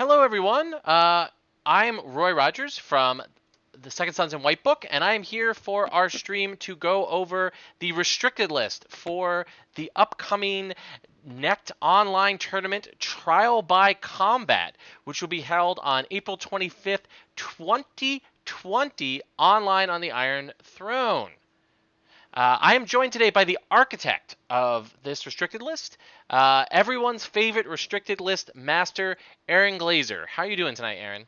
Hello, everyone. I'm Roy Rogers from the Second Sons and White Book, and I am here for our stream to go over the restricted list for the upcoming NECT online tournament Trial by Combat, which will be held on April 25th, 2020, online on the Iron Throne. I am joined today by the architect of this restricted list, everyone's favorite restricted list master, Aaron Glazer. How are you doing tonight, Aaron?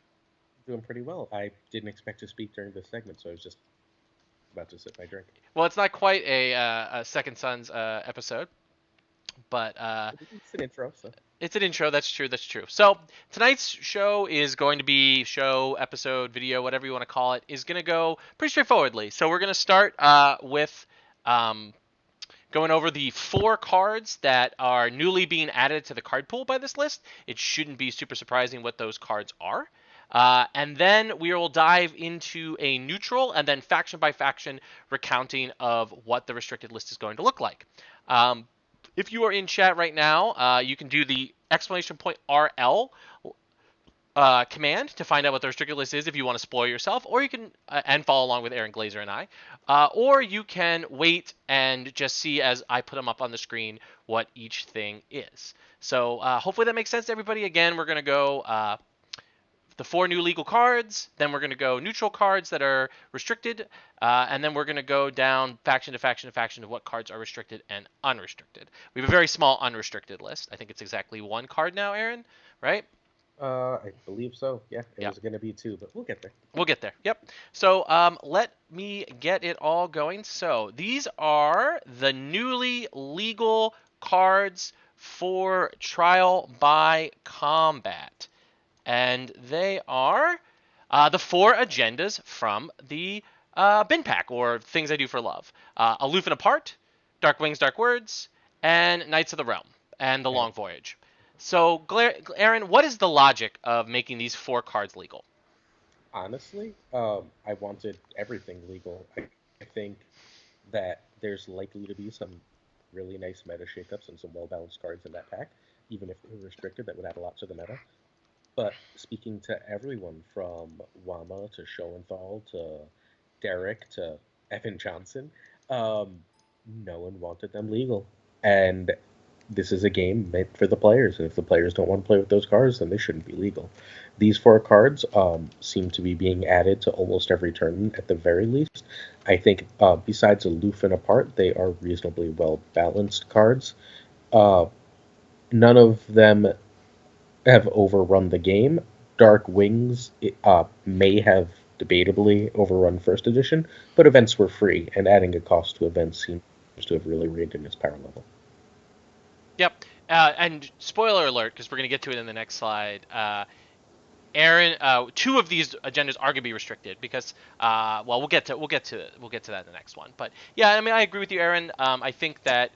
Doing pretty well. I didn't expect to speak during this segment, so I was just about to sip my drink. Well, it's not quite a Second Sons episode, but It's an intro, so it's an intro. That's true. That's true. So tonight's show is going to be show, episode, video, whatever you want to call it, is going to go pretty straightforwardly. So we're going to start with um, going over the 4 cards that are newly being added to the card pool by this list. It shouldn't be super surprising what those cards are. And then we will dive into a neutral and then faction by faction recounting of what the restricted list is going to look like. If you are in chat right now, you can do the exclamation point RL command to find out what the restricted list is if you want to spoil yourself, or you can and follow along with Aaron Glazer and I, or you can wait and just see as I put them up on the screen what each thing is. So hopefully that makes sense to everybody. Again, we're going to go the 4 new legal cards, then we're going to go neutral cards that are restricted, and then we're going to go down faction to faction to faction of what cards are restricted and unrestricted. We have a very small unrestricted list. I think it's exactly 1 card now, Aaron, right? I believe so. Yeah, it Yeah. was going to be 2, but we'll get there. We'll get there. Yep. So let me get it all going. So these are the newly legal cards for Trial by Combat. And they are the 4 agendas from the bin pack, or Things I Do for Love. Aloof and Apart, Dark Wings, Dark Words, and Knights of the Realm, and The And Long Voyage. So, Aaron, what is the logic of making these 4 cards legal? honestly, I wanted everything legal. I think that there's likely to be some really nice meta shakeups and some well-balanced cards in that pack, even if they were restricted. That would add a lot to the meta. But speaking to everyone from Wama to Schoenthal to Derek to Evan Johnson, um, no one wanted them legal. And this is a game made for the players. And if the players don't want to play with those cards, then they shouldn't be legal. These 4 cards seem to be being added to almost every tournament at the very least. I think besides Aloof and Apart, they are reasonably well balanced cards. Uh, None of them have overrun the game. Dark Wings may have debatably overrun first edition, but events were free, and adding a cost to events seems to have really reined in its power level. Yep. And spoiler alert, because we're going to get to it in the next slide. Aaron, 2 of these agendas are going to be restricted because, well, we'll get to that in the next one. But yeah, I mean, I agree with you, Aaron. I think that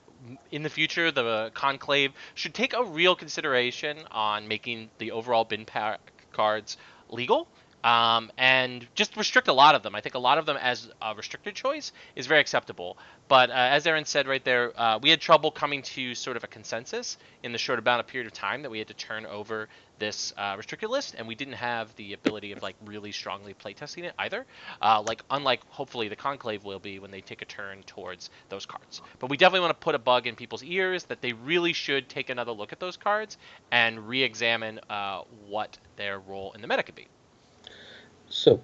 in the future, the conclave should take a real consideration on making the overall bin pack cards legal. And just restrict a lot of them. I think a lot of them as a restricted choice is very acceptable. But as Aaron said right there, we had trouble coming to sort of a consensus in the short amount of period of time that we had to turn over this restricted list, and we didn't have the ability of like really strongly playtesting it either. Like unlike hopefully the conclave will be when they take a turn towards those cards. But we definitely want to put a bug in people's ears that they really should take another look at those cards and re-examine what their role in the meta could be. So,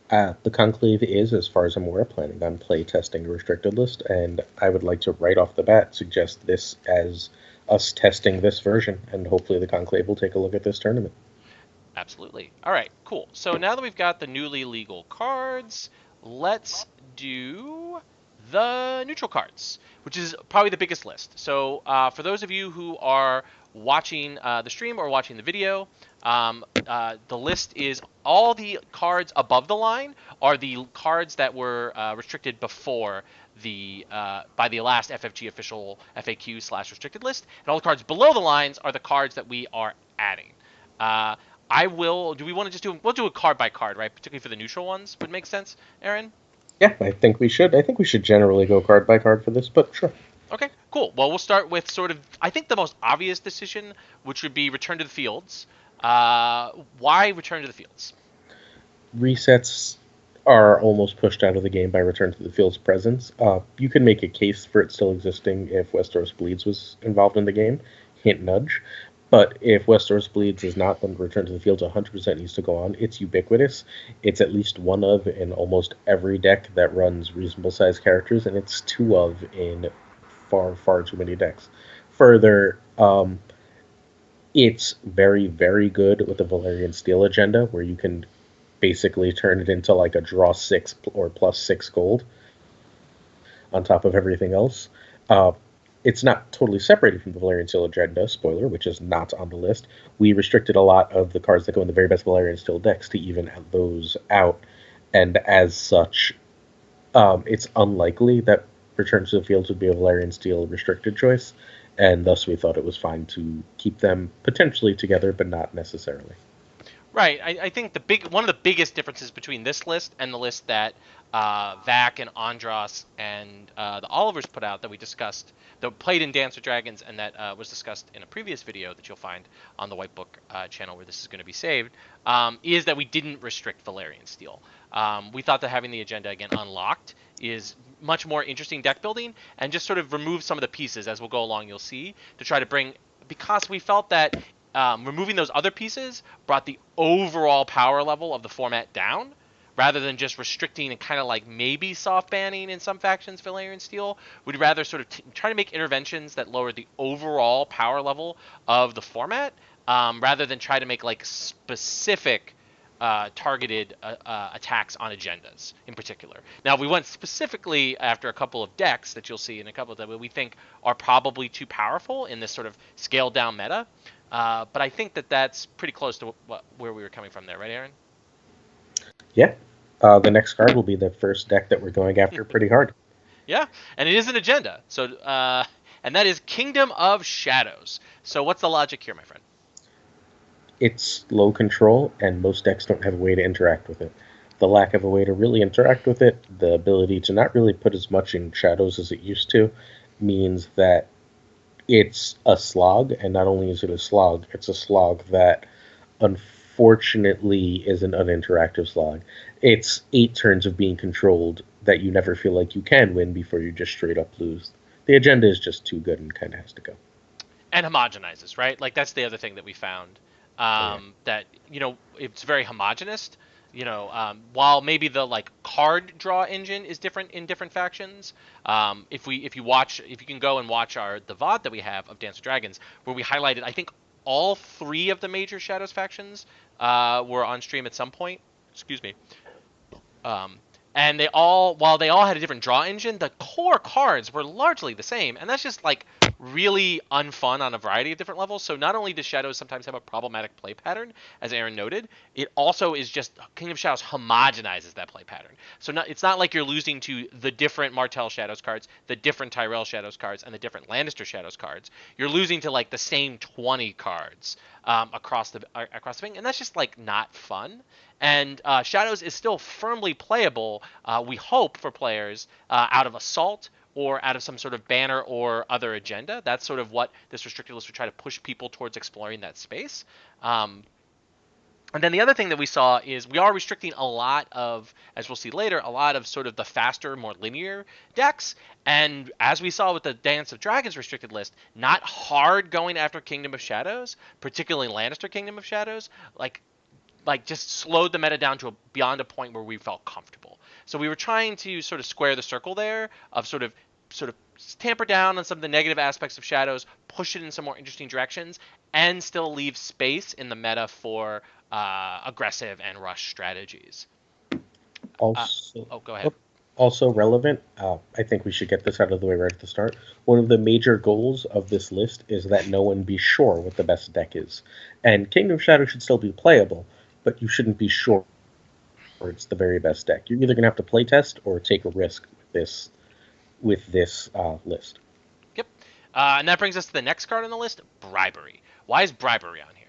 the Conclave is, as far as I'm aware, planning on play testing a restricted list, and I would like to right off the bat suggest this as us testing this version, and hopefully the Conclave will take a look at this tournament. Absolutely. All right, cool. So now that we've got the newly legal cards, let's do the neutral cards, which is probably the biggest list. So for those of you who are watching the stream or watching the video, the list is all the cards above the line are the cards that were restricted before the by the last FFG official FAQ/restricted list, and all the cards below the lines are the cards that we are adding. Uh, I will. Do we want to just do? We'll do a card by card, right? Particularly for the neutral ones, would make sense, Aaron. Yeah, I think we should. I think we should generally go card by card for this, but sure. Okay, cool. Well, we'll start with sort of I think the most obvious decision, which would be return to the fields. Uh, why Return to the Fields? Resets are almost pushed out of the game by Return to the Field's presence. You can make a case for it still existing if Westeros Bleeds was involved in the game. Hint nudge. But if Westeros Bleeds is not, then Return to the Fields 100% needs to go on. It's ubiquitous. It's at least one of in almost every deck that runs reasonable sized characters, and it's two of in far, far too many decks. Further, it's very, very good with the Valerian Steel agenda, where you can basically turn it into like a draw six or plus six gold on top of everything else. Uh, it's not totally separated from the Valerian Steel agenda, spoiler, which is not on the list. We restricted a lot of the cards that go in the very best Valerian Steel decks to even those out, and as such, it's unlikely that Return to the Fields would be a Valerian Steel restricted choice, and thus we thought it was fine to keep them potentially together, but not necessarily. Right. I think one of the biggest differences between this list and the list that Vac and Andros and the Olivers put out that we discussed, that played in Dance with Dragons, and that was discussed in a previous video that you'll find on the White Book channel where this is going to be saved, is that we didn't restrict Valerian Steel. We thought that having the agenda again unlocked is much more interesting deck building, and just sort of remove some of the pieces as we'll go along. You'll see to try to bring, because we felt that removing those other pieces brought the overall power level of the format down, rather than just restricting and kind of like maybe soft banning in some factions Valerian Steel. We'd rather sort of try to make interventions that lower the overall power level of the format, rather than try to make like specific targeted attacks on agendas in particular. Now, we went specifically after a couple of decks that you'll see in a couple of that we think are probably too powerful in this sort of scaled down meta. But I think that that's pretty close to where we were coming from there, right, Aaron? Yeah. The next card will be the first deck that we're going after pretty hard. Yeah, and it is an agenda. So, and that is Kingdom of Shadows. So, what's the logic here, my friend? It's low control, and most decks don't have a way to interact with it. The lack of a way to really interact with it, the ability to not really put as much in shadows as it used to, means that it's a slog, and not only is it a slog, it's a slog that unfortunately is an uninteractive slog. It's 8 turns of being controlled that you never feel like you can win before you just straight up lose. The agenda is just too good and kind of has to go. And homogenizes, right? Like that's the other thing that we found. Oh, yeah. That it's very homogenous. While maybe the like card draw engine is different in different factions. If you can go and watch the VOD that we have of Dance of Dragons, where we highlighted, I think all three of the major Shadows factions were on stream at some point. Excuse me. Um, and while they all had a different draw engine, the core cards were largely the same, and that's just like really unfun on a variety of different levels. So not only does Shadows sometimes have a problematic play pattern, as Aaron noted, it also is just King of Shadows homogenizes that play pattern. So it's not like you're losing to the different Martell Shadows cards, the different Tyrell Shadows cards, and the different Lannister Shadows cards. You're losing to like the same 20 cards across the thing, and that's just like not fun. And Shadows is still firmly playable, we hope, for players out of Assault or out of some sort of banner or other agenda. That's sort of what this restricted list would try to push people towards exploring that space. And then the other thing that we saw is we are restricting a lot of, as we'll see later, a lot of sort of the faster, more linear decks. And as we saw with the Dance of Dragons restricted list, not hard going after Kingdom of Shadows, particularly Lannister Kingdom of Shadows, like just slowed the meta down to beyond a point where we felt comfortable. So we were trying to sort of square the circle there of sort of tamper down on some of the negative aspects of Shadows, push it in some more interesting directions, and still leave space in the meta for aggressive and rush strategies. Uh, Also, oh, go ahead. oh, also relevant. I think we should get this out of the way right at the start. One of the major goals of this list is that no one be sure what the best deck is, and Kingdom of Shadow should still be playable, but you shouldn't be sure it's the very best deck. You're either gonna have to play test or take a risk with this list. Yep. And that brings us to the next card on the list, bribery. Why is bribery on here?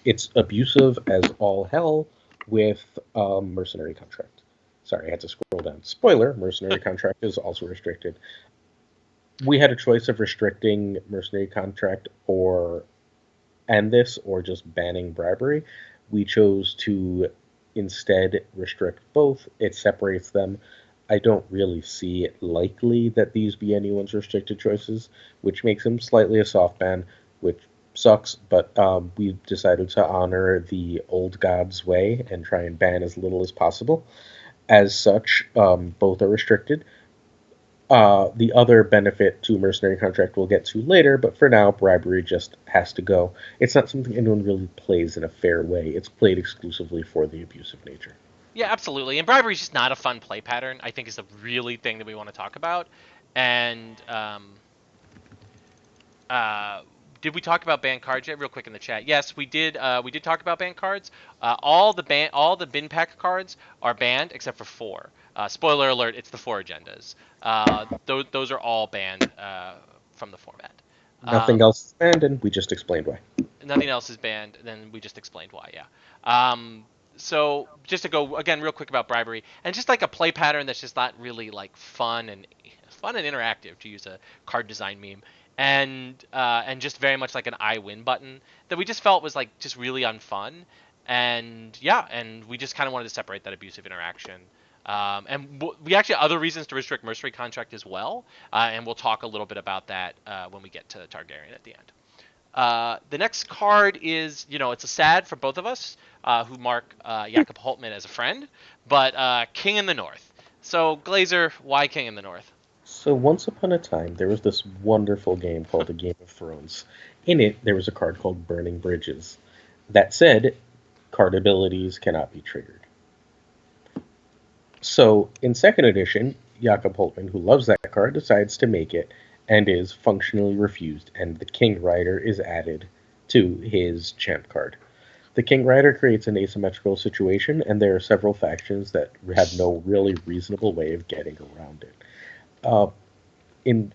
It's abusive as all hell with mercenary contract. Sorry, I had to scroll down. Spoiler: mercenary contract is also restricted. We had a choice of restricting mercenary contract or end this or just banning bribery. We chose to instead restrict both. It separates them. I don't really see it likely that these be anyone's restricted choices, which makes them slightly a soft ban, which sucks, but we've decided to honor the old god's way and try and ban as little as possible. As such, both are restricted. The other benefit to mercenary contract we'll get to later, but for now, bribery just has to go. It's not something anyone really plays in a fair way. It's played exclusively for the abusive nature. Yeah, absolutely. And bribery is just not a fun play pattern. I think is the really thing that we want to talk about. And uh, did we talk about banned cards yet? Real quick in the chat. Yes, we did. We did talk about banned cards. All the bin pack cards are banned except for four. Spoiler alert: it's the four agendas. Those are all banned from the format. Nothing Um, else is banned, and we just explained why. Nothing else is banned. Then we just explained why. Yeah. So just to go again real quick about bribery and just like a play pattern that's just not really like fun and interactive, to use a card design meme, and just very much like an I win button that we just felt was like just really unfun. And yeah, and we just kind of wanted to separate that abusive interaction. We actually have other reasons to restrict mercenary contract as well, and we'll talk a little bit about that when we get to Targaryen at the end. The next card is, it's a sad for both of us who mark Jakob Holtman as a friend, but King in the North. So, Glazer, why King in the North? So, once upon a time, there was this wonderful game called the Game of Thrones. In it, there was a card called Burning Bridges. That said, card abilities cannot be triggered. So, in second edition, Jakob Holtman, who loves that card, decides to make it and is functionally refused, and the King Rider is added to his champ card. The King Rider creates an asymmetrical situation, and there are several factions that have no really reasonable way of getting around it. Uh, in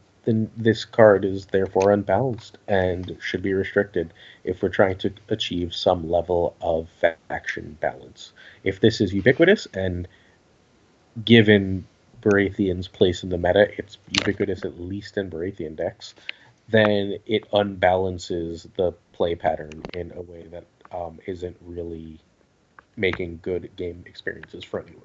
this card is therefore unbalanced and should be restricted if we're trying to achieve some level of faction balance. If this is ubiquitous and given Baratheon's place in the meta, it's ubiquitous at least in Baratheon decks, then it unbalances the play pattern in a way that isn't really making good game experiences for anyone.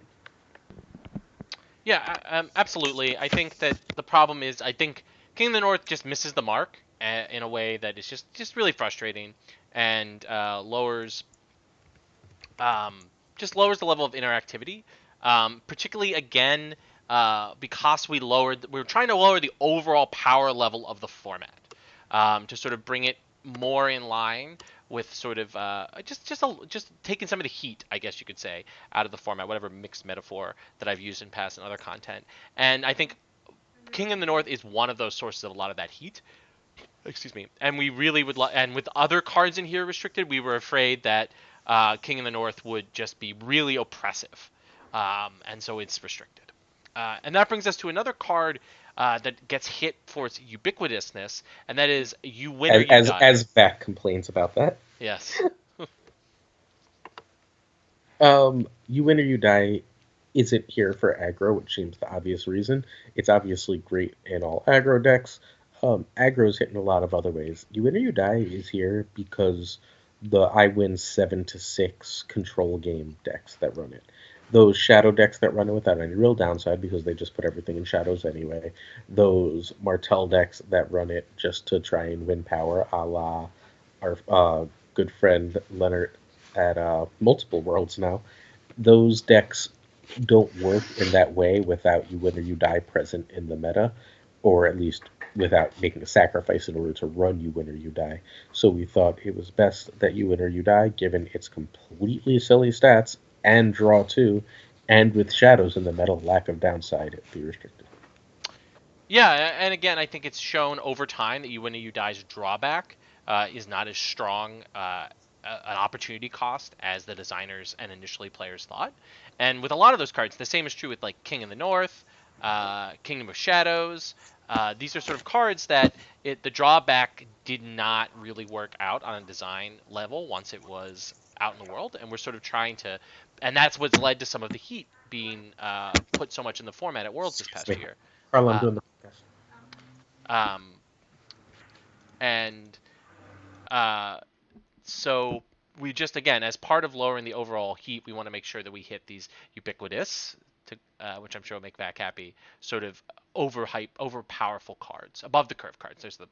Yeah, absolutely. I think that the problem is, I think King of the North just misses the mark in a way that is just really frustrating and um, lowers the level of interactivity. Particularly again, because we were trying to lower the overall power level of the format to sort of bring it more in line with sort of just taking some of the heat, I guess you could say, out of the format, whatever mixed metaphor that I've used in past and other content. And I think King in the North is one of those sources of a lot of that heat. Excuse me. And we really and with other cards in here restricted, we were afraid that King in the North would just be really oppressive, and so it's restricted. And that brings us to another card that gets hit for its ubiquitousness, and that is you win or As you as, die. as Vac complains about that. Yes. You Win or You Die isn't here for aggro, which seems the obvious reason. It's obviously great in all aggro decks. Aggro is hit in a lot of other ways. You Win or You Die is here because the I win 7 to 6 control game decks that run it. Those shadow decks that run it without any real downside because they just put everything in shadows anyway. Those Martell decks that run it just to try and win power, a la our good friend Leonard at multiple worlds now. Those decks don't work in that way without You Win or You Die present in the meta, or at least without making a sacrifice in order to run You Win or You Die. So we thought it was best that You Win or You Die, given its completely silly stats and draw two, and with shadows in the meta, lack of downside, be restricted. Yeah, and again, I think it's shown over time that you win or you die's drawback is not as strong an opportunity cost as the designers and initially players thought. And with a lot of those cards, the same is true with like King in the North, Kingdom of Shadows. These are sort of cards that the drawback did not really work out on a design level once it was out in the world, and we're sort of trying to, and that's what's led to some of the heat being put so much in the format at Worlds this Excuse past me. year. Carl, I'm Uh, doing the podcast. um, and uh, So we just, again, as part of lowering the overall heat, we want to make sure that we hit these ubiquitous, which I'm sure will make Vac happy, sort of over powerful cards, above the curve cards. There's the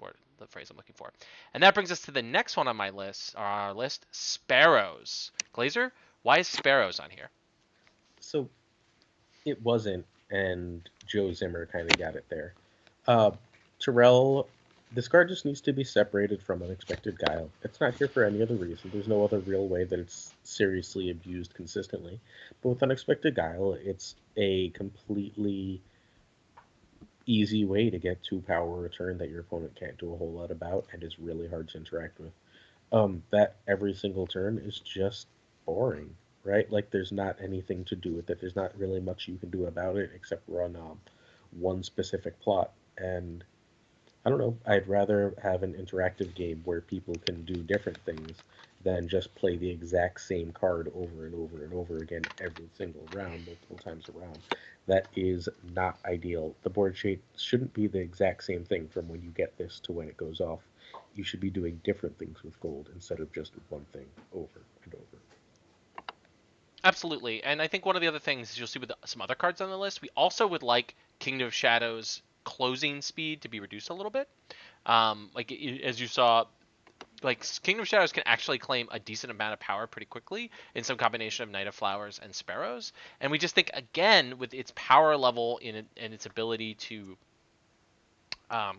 phrase I'm looking for. And that brings us to the next one on my list, or on our list, Sparrows. Glazer, why is Sparrows on here? So it wasn't, and Joe Zimmer kind of got it there. Uh, Terrell, this card just needs to be separated from Unexpected Guile. It's not here for any other reason. There's no other real way that it's seriously abused consistently. But with Unexpected Guile, it's a completely easy way to get 2 power return that your opponent can't do a whole lot about and is really hard to interact with. That every single turn is just boring, right? Like there's not anything to do with it. There's not really much you can do about it except run one specific plot. And I don't know. I'd rather have an interactive game where people can do different things than just play the exact same card over and over and over again every single round, multiple times around. That is not ideal. The board shape shouldn't be the exact same thing from when you get this to when it goes off. You should be doing different things with gold instead of just one thing over and over. Absolutely. And I think one of the other things you'll see with some other cards on the list, we also would like Kingdom of Shadows closing speed to be reduced a little bit. Like as you saw, like Kingdom of Shadows can actually claim a decent amount of power pretty quickly in some combination of Knight of Flowers and Sparrows. And we just think, again, with its power level and its ability to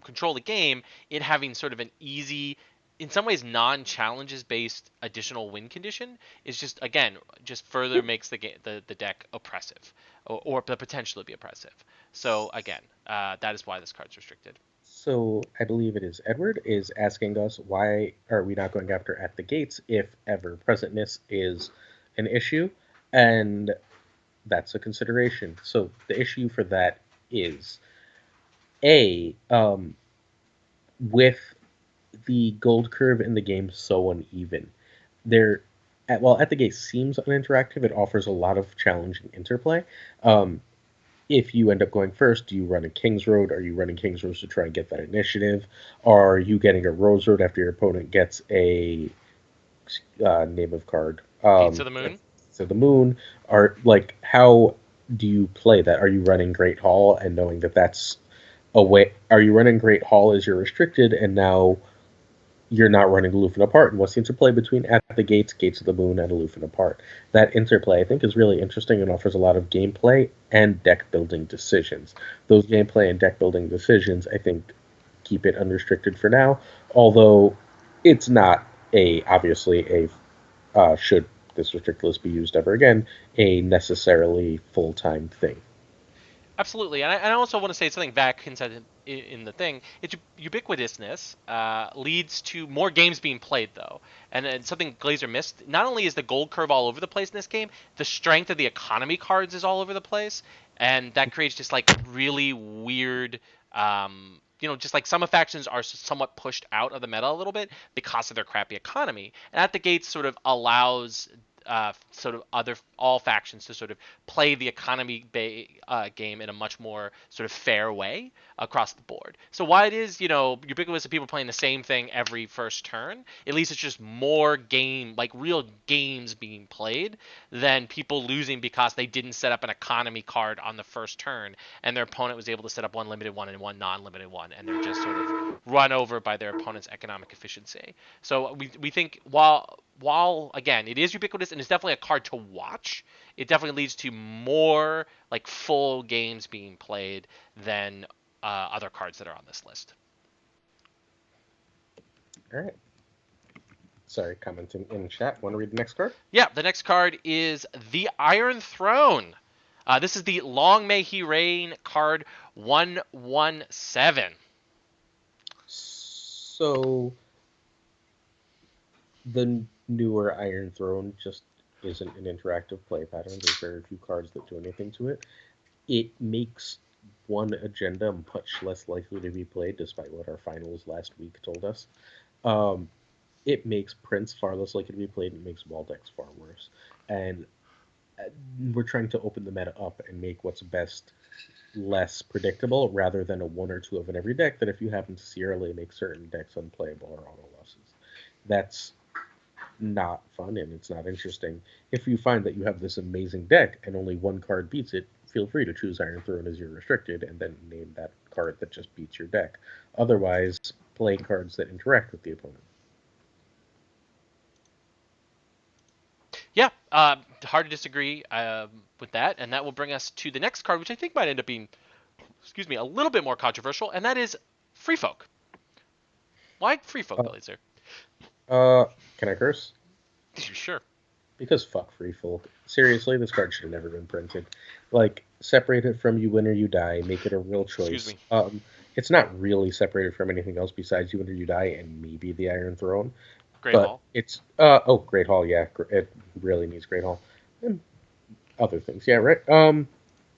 control the game, it having sort of an easy, in some ways non-challenges based additional win condition is just, again, just further makes the deck oppressive, or the potential to be oppressive. So again, that is why this card's restricted. So I believe it is Edward is asking us why are we not going after at the gates if ever presentness is an issue, and that's a consideration. So the issue for that is a with the gold curve in the game so uneven. There, at the gate seems uninteractive, it offers a lot of challenging interplay. Um, if you end up going first, do you run a King's Road? Are you running King's Road to try and get that initiative? Are you getting a Rose Road after your opponent gets a name of card? Gates of the Moon. So the moon. Are like how do you play that? Are you running Great Hall and knowing that that's a way? Are you running Great Hall as you're restricted, and now you're not running aloof and apart? And what's the interplay between at the gates, gates of the moon, and aloof and apart? That interplay, I think, is really interesting and offers a lot of gameplay and deck building decisions. Those gameplay and deck building decisions, I think, keep it unrestricted for now. Although it's not a obviously a should this restrict list be used ever again a necessarily full time thing. Absolutely, and I also want to say something Vac said in the thing. Its ubiquitousness leads to more games being played, though, and something Glazer missed. Not only is the gold curve all over the place in this game, the strength of the economy cards is all over the place, and that creates just like really weird. Just like some factions are somewhat pushed out of the meta a little bit because of their crappy economy, and at the gates sort of allows sort of other all factions to sort of play the economy game in a much more sort of fair way across the board. So why it is ubiquitous of people playing the same thing every first turn, at least it's just more game, like real games being played than people losing because they didn't set up an economy card on the first turn and their opponent was able to set up one limited one and one non-limited one, and they're just sort of run over by their opponent's economic efficiency. So we think while again it is ubiquitous and it's definitely a card to watch, it definitely leads to more like full games being played than other cards that are on this list. All right. Sorry, commenting in chat. Want to read the next card? Yeah, the next card is the Iron Throne. This is the Long May He Reign card 117. So the newer Iron Throne just isn't an interactive play pattern. There's very few cards that do anything to it. It makes one agenda much less likely to be played, despite what our finals last week told us. Um, it makes Prince far less likely to be played. It makes Waldex far worse. And we're trying to open the meta up and make what's best less predictable rather than a one or two of in every deck that if you happen to see early make certain decks unplayable or auto losses. That's not fun and it's not interesting. If you find that you have this amazing deck and only one card beats it, feel free to choose Iron Throne as your restricted and then name that card that just beats your deck. Otherwise, play cards that interact with the opponent. Yeah, hard to disagree with that, and that will bring us to the next card, which I think might end up being, excuse me, a little bit more controversial, and that is Free Folk. Why Free Folk, Uh, Glazer? uh, can I curse? Sure. Because fuck Free Folk. Seriously, this card should have never been printed. Like, separate it from You Win or You Die, make it a real Excuse choice. me. It's not really separated from anything else besides You Win or You Die and maybe the Iron Throne, Great but Hall. it's oh, Great Hall, yeah, it really needs Great Hall and other things, yeah, right.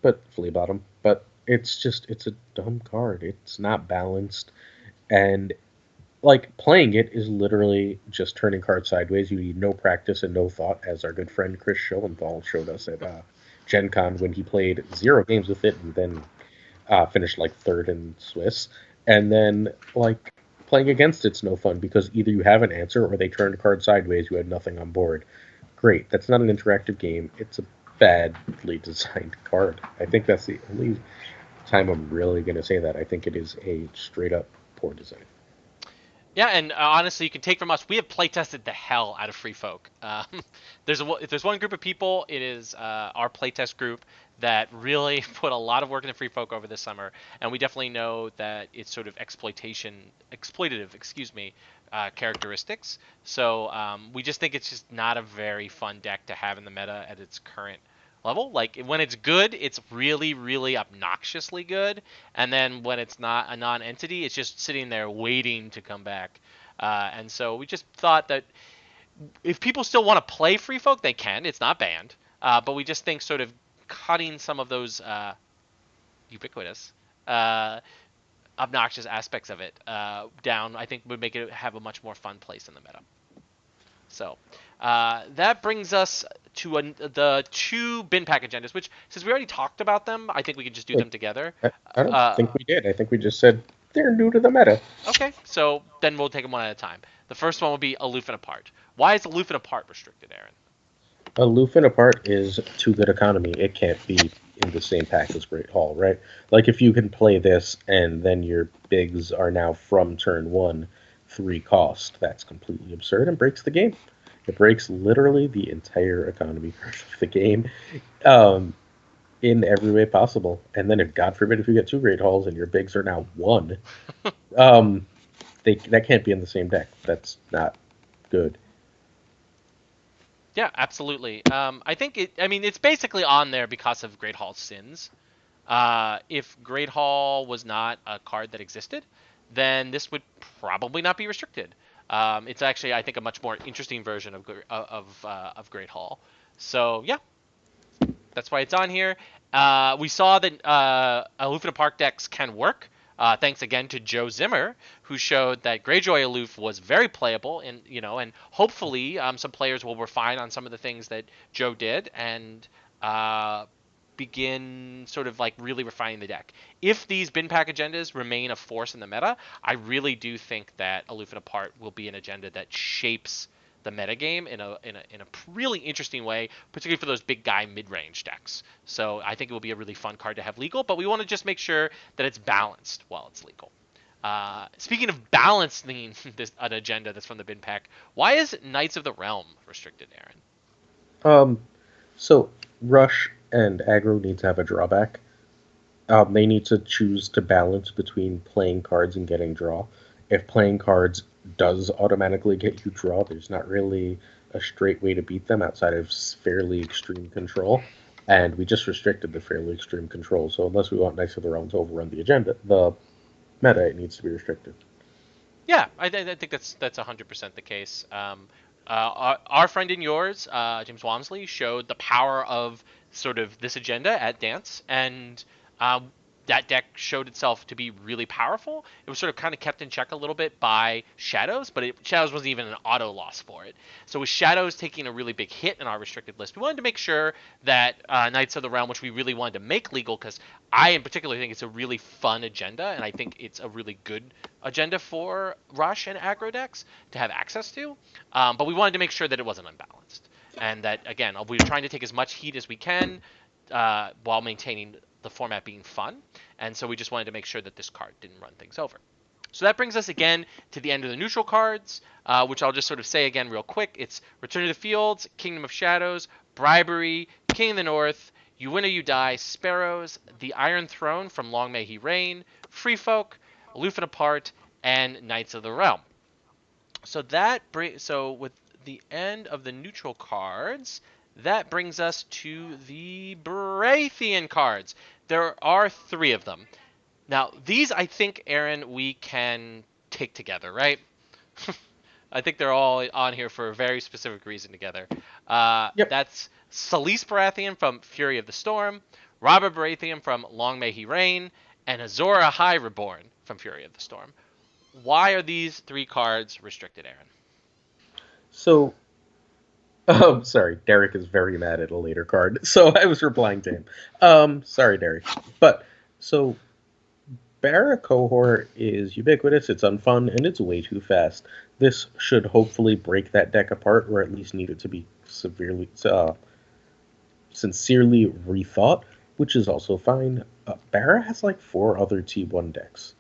But Flea Bottom, but it's a dumb card. It's not balanced, and like playing it is literally just turning cards sideways. You need no practice and no thought, as our good friend Chris Schoenthal showed us at Gen Con when he played 0 games with it and then finished like third in Swiss. And then like playing against it's no fun because either you have an answer or they turned cards sideways. You had nothing on board. Great, that's not an interactive game. It's a badly designed card. I think that's the only time I'm really going to say that. I think it is a straight up poor design. Yeah, and honestly, you can take from us. We have play tested the hell out of Free Folk. If there's one group of people, it is our playtest group that really put a lot of work into Free Folk over this summer, and we definitely know that it's sort of exploitative, excuse me, characteristics. So we just think it's just not a very fun deck to have in the meta at its current level. Like when it's good, it's really, really obnoxiously good, and then when it's not a non-entity, it's just sitting there waiting to come back. And so we just thought that if people still want to play Free Folk, they can. It's not banned, but we just think sort of cutting some of those ubiquitous, uh, obnoxious aspects of it down, I think would make it have a much more fun place in the meta. So that brings us to the two bin pack agendas, which since we already talked about them, I think we can just do Wait, them together. I don't Uh, think we did. I think we just said they're new to the meta. okay, so then we'll take them one at a time. The first one will be aloof and apart. Why is aloof and apart restricted, Aaron? Aloof and Apart is too good economy. It can't be in the same pack as Great Hall, right? Like if you can play this and then your bigs are now from turn one 3 cost, that's completely absurd and breaks the game. It breaks literally the entire economy of the game, um, in every way possible. And then if God forbid if you get 2 Great Halls and your bigs are now one, um, that can't be in the same deck. That's not good. Yeah, absolutely. I think it. I mean, it's basically on there because of Great Hall's sins. If Great Hall was not a card that existed, then this would probably not be restricted. It's actually, I think, a much more interesting version of Great Hall. So yeah, that's why it's on here. We saw that Aloof and Apart decks can work. Thanks again to Joe Zimmer, who showed that Greyjoy Aloof was very playable, and and hopefully some players will refine on some of the things that Joe did and uh, begin sort of like really refining the deck. If these bin pack agendas remain a force in the meta, I really do think that Aloof and Apart will be an agenda that shapes the metagame in a really interesting way, particularly for those big guy mid range decks. So I think it will be a really fun card to have legal, but we want to just make sure that it's balanced while it's legal. Speaking of balancing an agenda that's from the bin pack, why is Knights of the Realm restricted, Aaron? Um, so Rush and Aggro need to have a drawback. They need to choose to balance between playing cards and getting draw. If playing cards does automatically get you draw, there's not really a straight way to beat them outside of fairly extreme control. And we just restricted the fairly extreme control. So unless we want Knights of the Realm to overrun the meta, it needs to be restricted. Yeah, I think that's 100% the case. Our friend and yours, James Walmsley, showed the power of sort of this agenda at Dance, and that deck showed itself to be really powerful. It was sort of kind of kept in check a little bit by Shadows, but Shadows wasn't even an auto loss for it. So with Shadows taking a really big hit in our restricted list, we wanted to make sure that Knights of the Realm, which we really wanted to make legal, because I in particular think it's a really fun agenda, and I think it's a really good agenda for Rush and aggro decks to have access to. But we wanted to make sure that it wasn't unbalanced, and that again we were trying to take as much heat as we can while maintaining the format being fun. And so we just wanted to make sure that this card didn't run things over. So that brings us again to the end of the neutral cards, which I'll just sort of say again real quick. It's Return to the Fields, Kingdom of Shadows, Bribery, King of the North, You Win or You Die, Sparrows, The Iron Throne from Long May He Reign, Free Folk, Aloof and Apart, and Knights of the Realm. So with the end of the neutral cards, that brings us to the Baratheon cards. There are 3 of them. Now, these I think, Aaron, we can take together, right? I think they're all on here for a very specific reason together. Yep. That's Selyse Baratheon from Fury of the Storm, Robert Baratheon from Long May He Reign, and Azor Ahai Reborn from Fury of the Storm. Why are these 3 cards restricted, Aaron? So, sorry, Derek is very mad at a later card, so I was replying to him. Sorry, Derek. But, so, Barra Cohort is ubiquitous, it's unfun, and it's way too fast. This should hopefully break that deck apart, or at least need it to be sincerely rethought, which is also fine. Barra has like 4 other T1 decks.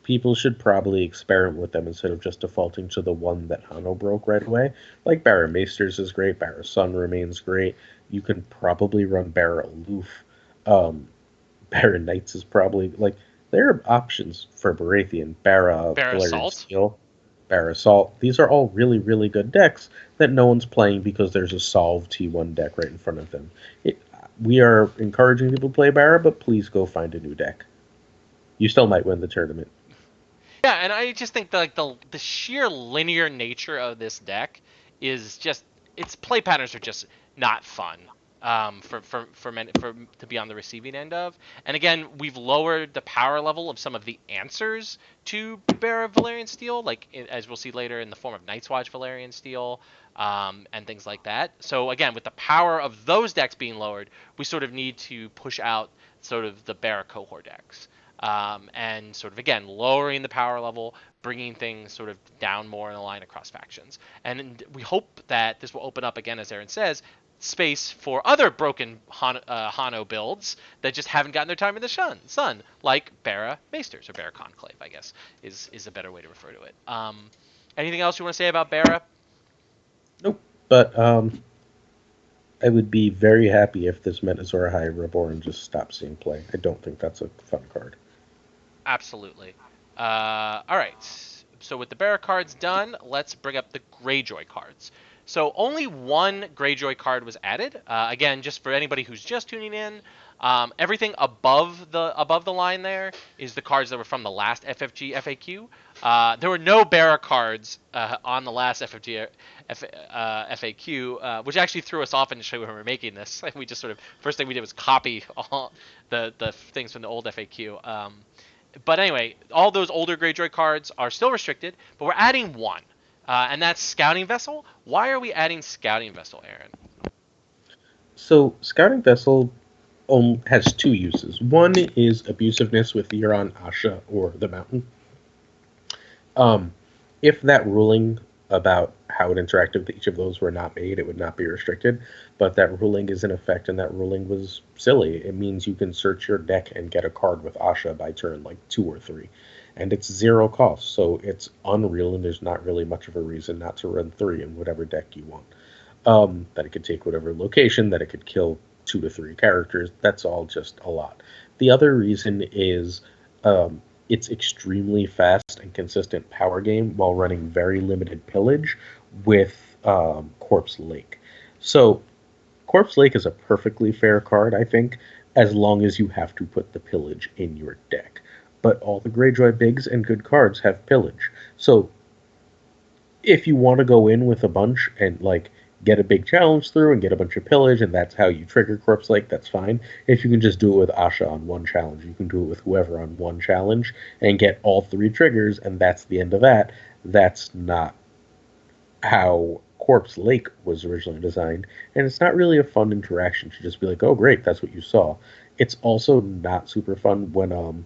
People should probably experiment with them instead of just defaulting to the one that Hano broke right away. Like Barra Maesters is great, Barra Sun remains great. You can probably run Barra Aloof. Barra Knights is probably like there are options for Baratheon, Barra Valerian Steel, Barra Salt. These are all really, really good decks that no one's playing because there's a solved T1 deck right in front of them. We are encouraging people to play Barra, but please go find a new deck. You still might win the tournament. Yeah, and I just think that, like the sheer linear nature of this deck is just its play patterns are just not fun for to be on the receiving end of. And again, we've lowered the power level of some of the answers to Bear Valerian Steel, like as we'll see later in the form of Night's Watch Valerian Steel, and things like that. So again, with the power of those decks being lowered, we sort of need to push out sort of the Bear cohort decks. And sort of again lowering the power level, bringing things sort of down more in the line across factions. And we hope that this will open up again, as Aaron says, space for other broken Hano builds that just haven't gotten their time in the sun, like Barra Maesters or Barra Conclave, I guess is a better way to refer to it. Anything else you want to say about Barra? Nope. But I would be very happy if this meant Azor Ahai Reborn just stopped seeing play. I don't think that's a fun card. Absolutely. All right. So with the Barra cards done, let's bring up the Greyjoy cards. So only one Greyjoy card was added. Again, just for anybody who's just tuning in, everything above the line there is the cards that were from the last FFG FAQ. There were no Barra cards on the last FFG FAQ, which actually threw us off initially when we were making this. We just sort of first thing we did was copy all the things from the old FAQ. But anyway, all those older Greyjoy cards are still restricted, but we're adding one, and that's Scouting Vessel. Why are we adding Scouting Vessel, Aaron? So, Scouting Vessel has 2 uses. One is abusiveness with Euron, Asha, or the Mountain. If that ruling about how it interacted with each of those were not made, it would not be restricted. But that ruling is in effect, and that ruling was silly. It means you can search your deck and get a card with Asha by turn like 2 or 3. And it's 0 cost, so it's unreal, and there's not really much of a reason not to run 3 in whatever deck you want. That it could take whatever location, that it could kill 2 to 3 characters. That's all just a lot. The other reason is it's extremely fast and consistent power game while running very limited pillage with Corpse Lake. So Corpse Lake is a perfectly fair card, I think, as long as you have to put the pillage in your deck. But all the Greyjoy bigs and good cards have pillage. So if you want to go in with a bunch and like get a big challenge through and get a bunch of pillage, and that's how you trigger Corpse Lake, that's fine. If you can just do it with Asha on one challenge, you can do it with whoever on one challenge and get all three triggers, and that's the end of that. That's not how Corpse Lake was originally designed, and it's not really a fun interaction to just be like, "Oh, great, that's what you saw." It's also not super fun when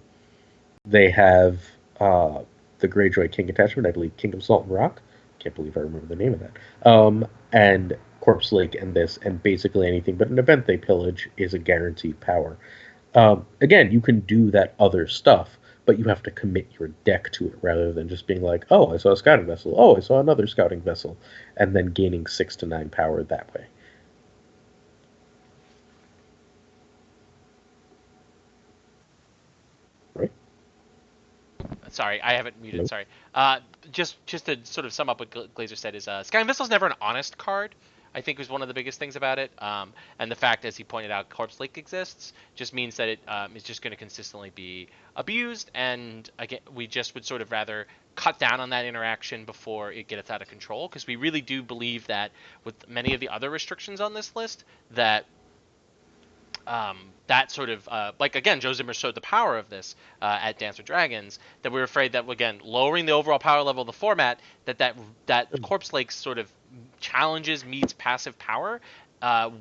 they have uh, the Greyjoy King attachment, I believe King of Salt and Rock. Can't believe I remember the name of that. And Corpse Lake and this, and basically anything but an event they pillage is a guaranteed power. Again, you can do that other stuff, but you have to commit your deck to it rather than just being like, oh, I saw a scouting vessel. Oh, I saw another scouting vessel, and then gaining 6 to 9 power that way. Right? Sorry, I haven't muted. Hello? Sorry. Uh, just to sort of sum up what Glazer said is Sky Vessel's never an honest card. I think was one of the biggest things about it. And the fact, as he pointed out, Corpse Lake exists just means that it is just going to consistently be abused. And again, we just would sort of rather cut down on that interaction before it gets out of control, because we really do believe that with many of the other restrictions on this list, that that sort of like again, Joe Zimmer showed the power of this at Dance with Dragons. That we were afraid that again, lowering the overall power level of the format, that Corpse Lake's sort of challenges meets passive power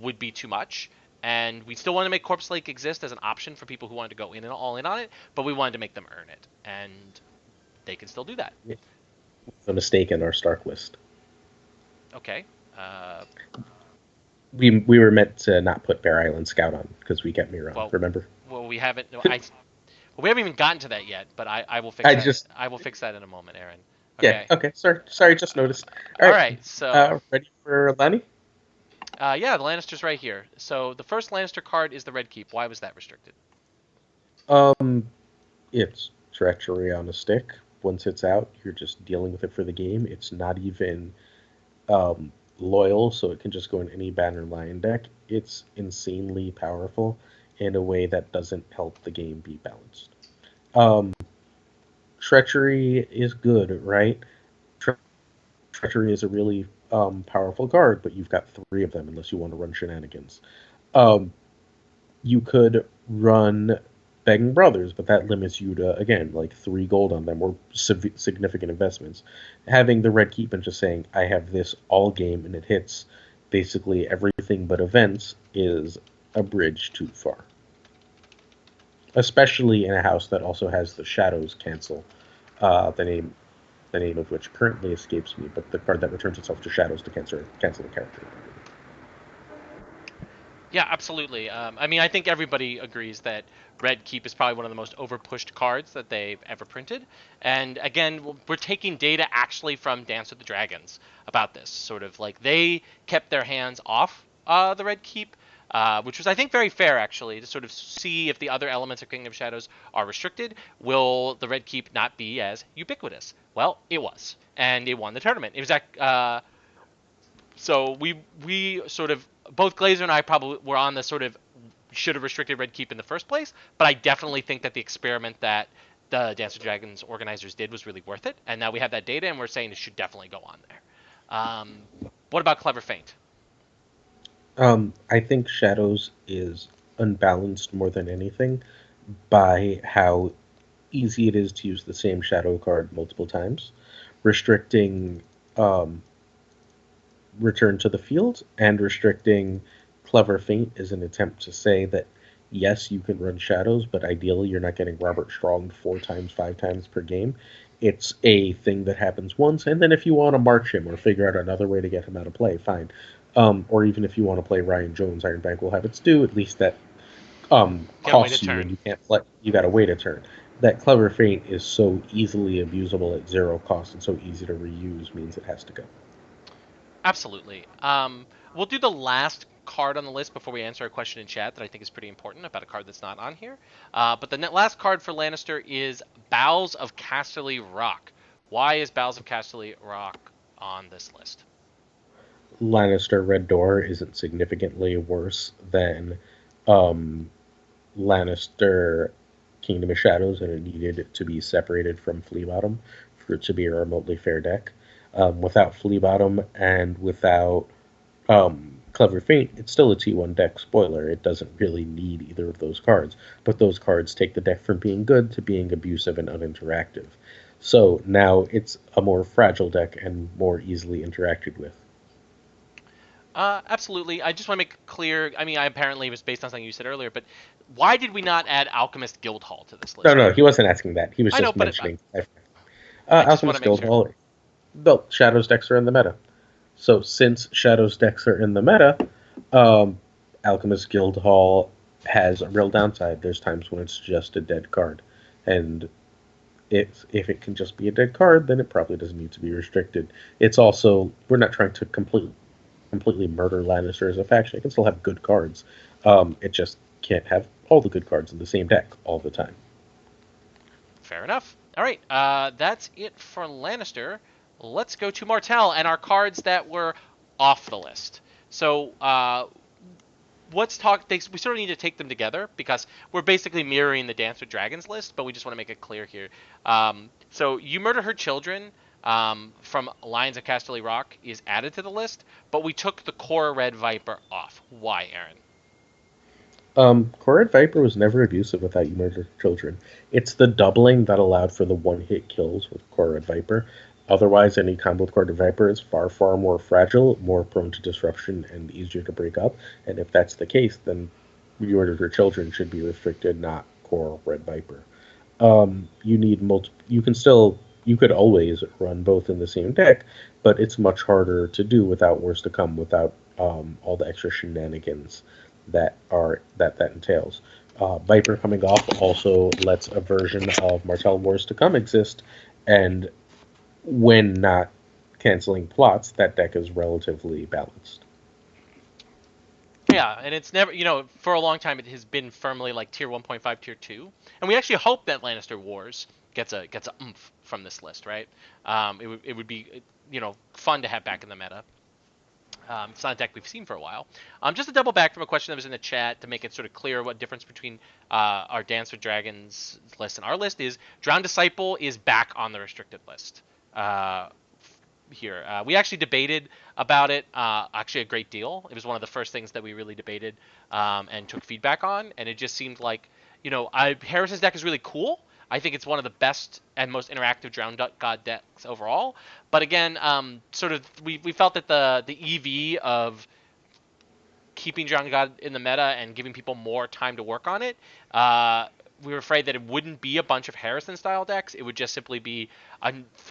would be too much. And we still wanted to make Corpse Lake exist as an option for people who wanted to go in and all in on it, but we wanted to make them earn it, and they can still do that. A mistake in our Stark list. Okay. Uh, We were meant to not put Bear Island Scout on because we kept Miran. well, Remember? well, we haven't. No, we haven't even gotten to that yet, but I will fix I that. just I will fix that in a moment, Aaron. Yeah. Okay. Okay. Sorry. Just noticed. All All right. right. So, Ready for Lenny? yeah, the Lannister's right here. So the first Lannister card is the Red Keep. Why was that restricted? Um, it's treachery on a stick. Once it's out, you're just dealing with it for the game. It's not even loyal, so it can just go in any Banner Lion deck. It's insanely powerful in a way that doesn't help the game be balanced. Um, treachery is good, right? Tre- treachery is a really powerful card, but you've got three of them unless you want to run shenanigans. Um, you could run Begging Brothers, but that limits you to, again, like 3 gold on them or significant investments. Having the Red Keep and just saying, I have this all game and it hits basically everything but events is a bridge too far. Especially in a house that also has the Shadows cancel, the name of which currently escapes me, but the card that returns itself to Shadows to cancel the character. Yeah, absolutely. I mean, I think everybody agrees that Red Keep is probably one of the most overpushed cards that they've ever printed. And again, we're taking data actually from Dance with the Dragons about this. Sort of like they kept their hands off the Red Keep, which was, I think, very fair actually, to sort of see if the other elements of Kingdom of Shadows are restricted. Will the Red Keep not be as ubiquitous? Well, it was, and it won the tournament. It was so we sort of, both Glazer and I probably were on the sort of should have restricted Red Keep in the first place, but I definitely think that the experiment that the Dance with Dragons organizers did was really worth it, and now we have that data, and we're saying it should definitely go on there. What about Clever Feint? I think Shadows is unbalanced more than anything by how easy it is to use the same shadow card multiple times, restricting um, return to the field and restricting Clever Feint is an attempt to say that yes, you can run shadows, but ideally you're not getting Robert Strong 4 times, 5 times per game. It's a thing that happens once, and then if you want to march him or figure out another way to get him out of play, fine. Or even if you want to play Ryan Jones, Iron Bank will have its due. At least that Can't wait a costs you, turn. and you can't let you got to wait a turn. That Clever Feint is so easily abusable at 0 cost and so easy to reuse means it has to go. Absolutely. We'll do the last card on the list before we answer a question in chat that I think is pretty important about a card that's not on here. But the last card for Lannister is Bowels of Casterly Rock. Why is Bowels of Casterly Rock on this list? Lannister Red Door isn't significantly worse than um, Lannister Kingdom of Shadows, and it needed to be separated from Flea Bottom for it to be a remotely fair deck. Without Flea Bottom and without Clever Feint, it's still a T1 deck spoiler. It doesn't really need either of those cards, but those cards take the deck from being good to being abusive and uninteractive. So now it's a more fragile deck and more easily interacted with. Absolutely. I just want to make clear. I mean, I apparently it was based on something you said earlier, but why did we not add Alchemist Guildhall to this No, list, no, right? he wasn't asking that. He was I know, just but mentioning. I just want to Alchemist make Guild sure. Hall. Well, Shadows decks are in the meta. So since Shadows decks are in the meta, um, Alchemist Guild Hall has a real downside. There's times when it's just a dead card, and if it can just be a dead card, then it probably doesn't need to be restricted. It's also we're not trying to completely murder Lannister as a faction. It can still have good cards. It just can't have all the good cards in the same deck all the time. Fair enough. All right, that's it for Lannister. Let's go to Martell and our cards that were off the list. So let's talk. We sort of need to take them together because we're basically mirroring the Dance with Dragons list, but we just want to make it clear here. So you murder her children from Lions of Casterly Rock is added to the list, but we took the core Red Viper off. Why, Aaron? Korred Viper was never abusive without you murder children. It's the doubling that allowed for the one-hit kills with Korred Viper. Otherwise, any combo with Korred Viper is far, far more fragile, more prone to disruption, and easier to break up. And if that's the case, then you murder your children should be restricted, not Core Red Viper. You need multiple. You could always run both in the same deck, but it's much harder to do without Wars to Come, without all the extra shenanigans that entails. Viper coming off also lets a version of Martell Wars to Come exist, and when not canceling plots, that deck is relatively balanced. Yeah, and it's never, for a long time it has been firmly like tier 1.5, tier 2. And we actually hope that Lannister Wars gets a oomph from this list, right? It would be, fun to have back in the meta. It's not a deck we've seen for a while. Just to double back from a question that was in the chat to make it sort of clear what difference between our Dance with Dragons list and our list is Drowned Disciple is back on the restricted list. Here. We actually debated about it actually a great deal. It was one of the first things that we really debated and took feedback on, and it just seemed like, Harris's deck is really cool. I think it's one of the best and most interactive Drowned God decks overall. But again, sort of we felt that the EV of keeping Drowned God in the meta and giving people more time to work on it, we were afraid that it wouldn't be a bunch of Harrison style decks. It would just simply be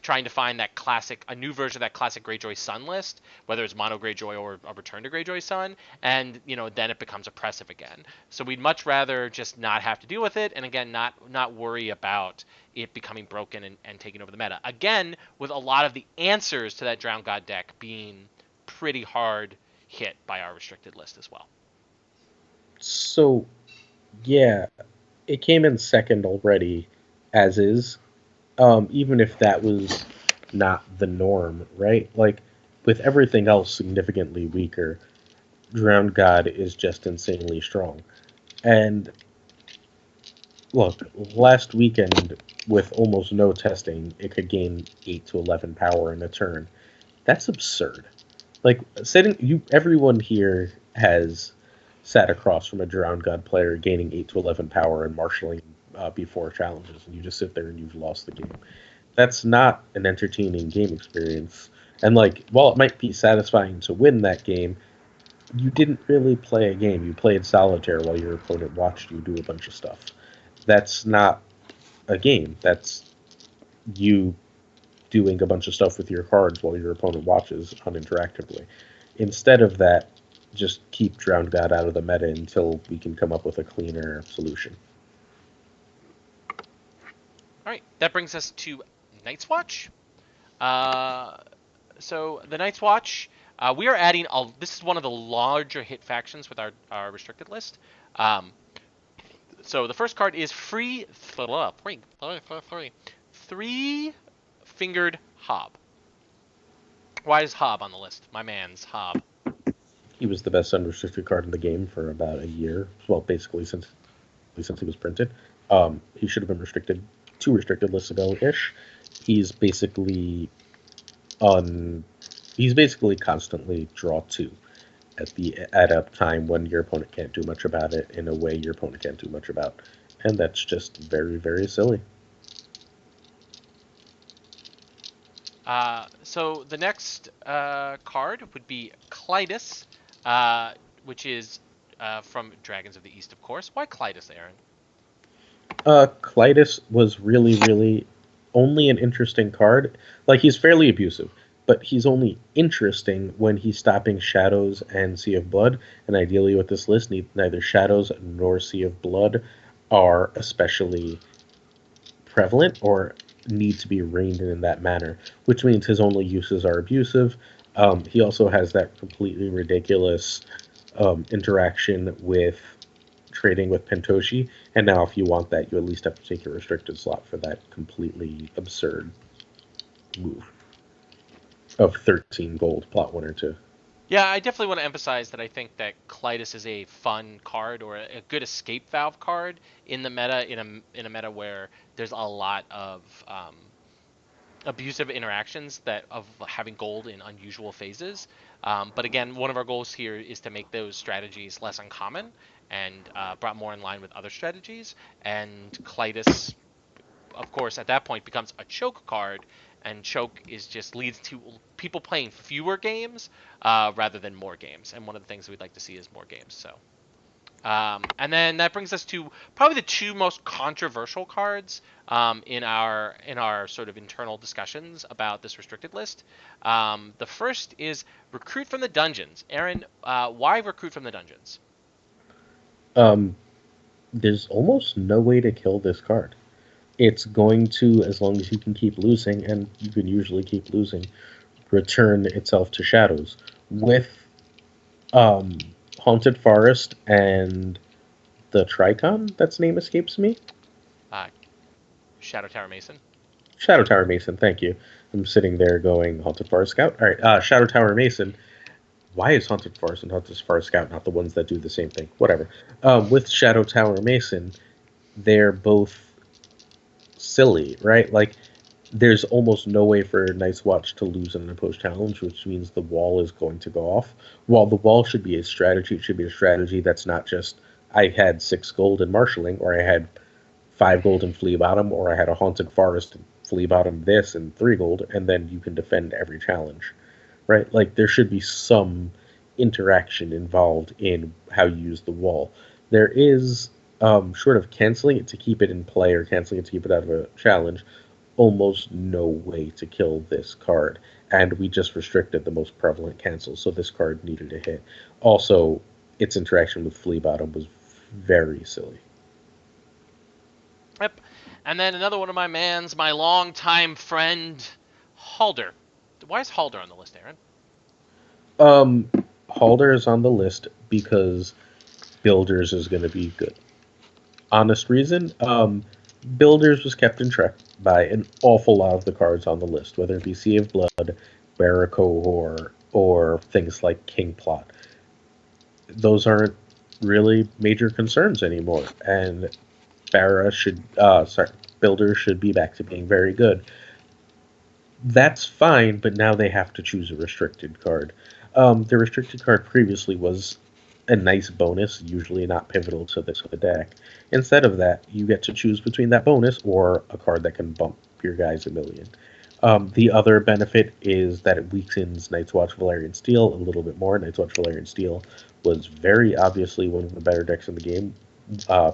trying to find a new version of that classic Greyjoy Sun list, whether it's Mono Greyjoy or a Return to Greyjoy Sun, and then it becomes oppressive again. So we'd much rather just not have to deal with it, and again, not worry about it becoming broken and taking over the meta. Again, with a lot of the answers to that Drowned God deck being pretty hard hit by our restricted list as well. So, yeah, it came in second already, as is. Even if that was not the norm, right? Like, with everything else significantly weaker, Drowned God is just insanely strong. And look, last weekend, with almost no testing, it could gain 8 to 11 power in a turn. That's absurd. Like, everyone here has sat across from a Drowned God player gaining 8 to 11 power and marshaling before challenges, and you just sit there and you've lost the game. That's not an entertaining game experience. And like, while it might be satisfying to win that game, you didn't really play a game. You played solitaire while your opponent watched you do a bunch of stuff. That's not a game. That's you doing a bunch of stuff with your cards while your opponent watches uninteractively. Instead of that, just keep Drowned God out of the meta until we can come up with a cleaner solution. All right, that brings us to Night's Watch. Uh, so the Night's Watch, we are adding. This is one of the larger hit factions with our restricted list. Um, so the first card is three fingered Hob. Why is Hob on the list? My man's Hob. He was the best unrestricted card in the game for about a year. Well, basically since he was printed. He should have been restricted 2 restricted lists ago ish. He's basically on. He's basically constantly draw 2, at a time when your opponent can't do much about it in a way your opponent can't do much about, and that's just very very silly. So the next card would be Clytus, uh, which is from Dragons of the East, of course. Why Clytus, Aaron? Clytus was really, really only an interesting card. Like, he's fairly abusive, but he's only interesting when he's stopping Shadows and Sea of Blood. And ideally, with this list, neither Shadows nor Sea of Blood are especially prevalent or need to be reined in that manner, which means his only uses are abusive. He also has that completely ridiculous interaction with trading with Pentoshi, and now if you want that, you at least have to take a restricted slot for that completely absurd move of 13 gold, plot 1 or 2. Yeah, I definitely want to emphasize that I think that Clytus is a fun card or a good escape valve card in the meta in a meta where there's a lot of abusive interactions that of having gold in unusual phases. But again, one of our goals here is to make those strategies less uncommon and brought more in line with other strategies. And Clytus, of course, at that point becomes a choke card, and choke is just leads to people playing fewer games rather than more games. And one of the things we'd like to see is more games. So and then that brings us to probably the two most controversial cards in our sort of internal discussions about this restricted list. The first is Recruit from the Dungeons. Aaron, why Recruit from the Dungeons? Um, there's almost no way to kill this card. It's going to, as long as you can keep losing, and you can usually keep losing, return itself to Shadows. With um, Haunted Forest and the Tricon, that's name escapes me. Uh, Shadow Tower Mason. Shadow Tower Mason, thank you. I'm sitting there going Haunted Forest Scout. All right, Shadow Tower Mason. Why is Haunted Forest and Haunted Forest Scout not the ones that do the same thing? Whatever. With Shadow Tower Mason, they're both silly, right? Like, there's almost no way for Night's Watch to lose in an opposed challenge, which means the wall is going to go off. While the wall should be a strategy, it should be a strategy that's not just I had 6 gold in marshaling, or I had 5 gold in flea bottom, or I had a haunted forest and flea bottom this and 3 gold, and then you can defend every challenge, right? Like, there should be some interaction involved in how you use the wall. There is, short of canceling it to keep it in play or canceling it to keep it out of a challenge, almost no way to kill this card. And we just restricted the most prevalent cancels, so this card needed a hit. Also, its interaction with Flea Bottom was very silly. Yep. And then another one of my mans, my longtime friend, Halder. Why is Halder on the list, Aaron? Um, Halder is on the list because Builders is going to be good. Honest reason, Builders was kept in check by an awful lot of the cards on the list, whether it be Sea of Blood, Barracohor, or things like King Plot. Those aren't really major concerns anymore, and Builders should be back to being very good. That's fine, but now they have to choose a restricted card. The restricted card previously was a nice bonus, usually not pivotal to the deck. Instead of that, you get to choose between that bonus or a card that can bump your guys a million. The other benefit is that it weakens Night's Watch Valerian Steel a little bit more. Night's Watch Valerian Steel was very obviously one of the better decks in the game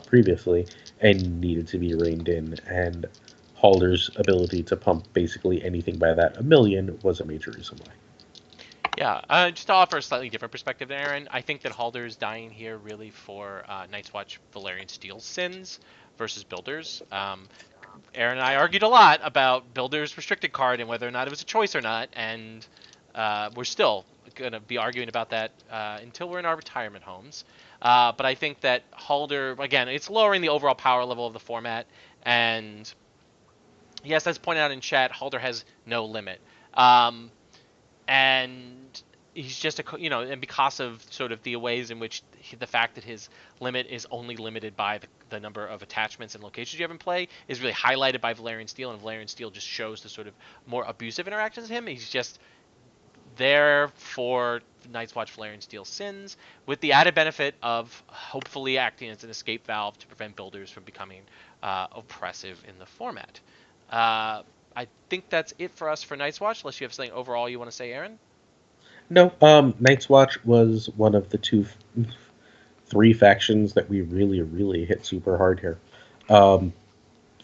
previously and needed to be reined in. And Halder's ability to pump basically anything by that a million was a major reason why. Yeah, just to offer a slightly different perspective, Aaron, I think that Halder is dying here really for Night's Watch Valerian Steel's sins versus Builders. Aaron and I argued a lot about Builder's restricted card and whether or not it was a choice or not, and we're still going to be arguing about that until we're in our retirement homes. But I think that Halder, again, it's lowering the overall power level of the format, and yes, as pointed out in chat, Halder has no limit. And he's just and because of sort of the ways in which the fact that his limit is only limited by the number of attachments and locations you have in play is really highlighted by Valerian Steel, and Valerian Steel just shows the sort of more abusive interactions of him. He's just there for Night's Watch Valerian Steel Sins, with the added benefit of hopefully acting as an escape valve to prevent builders from becoming oppressive in the format. I think that's it for us for Night's Watch, unless you have something overall you want to say, Aaron. No, Night's Watch was one of the three factions that we really hit super hard here. Um,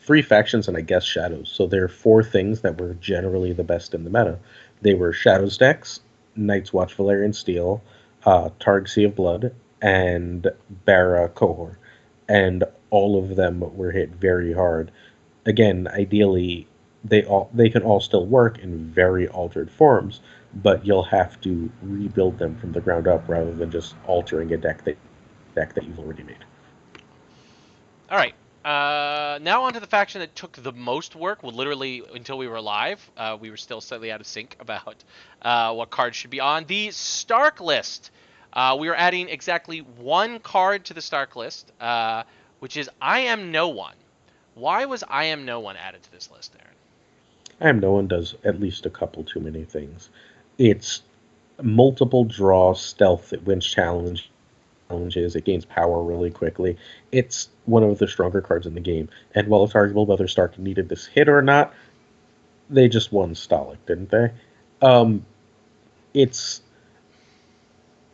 Three factions and I guess shadows. So there are four things that were generally the best in the meta. They were Shadows decks, Night's Watch Valerian Steel, Targ Sea of Blood, and Bara Cohort. And all of them were hit very hard. Again, ideally they can all still work in very altered forms, but you'll have to rebuild them from the ground up rather than just altering a deck that you've already made. All right. Now on to the faction that took the most work. Well, literally until we were live, we were still slightly out of sync about what cards should be on the Stark list. We are adding exactly one card to the Stark list, which is I Am No One. Why was I Am No One added to this list, Aaron? I am no one does at least a couple too many things. It's multiple draw stealth that wins challenges. It gains power really quickly. It's one of the stronger cards in the game. And while it's arguable whether Stark needed this hit or not, they just won Stolic, didn't they? Um, it's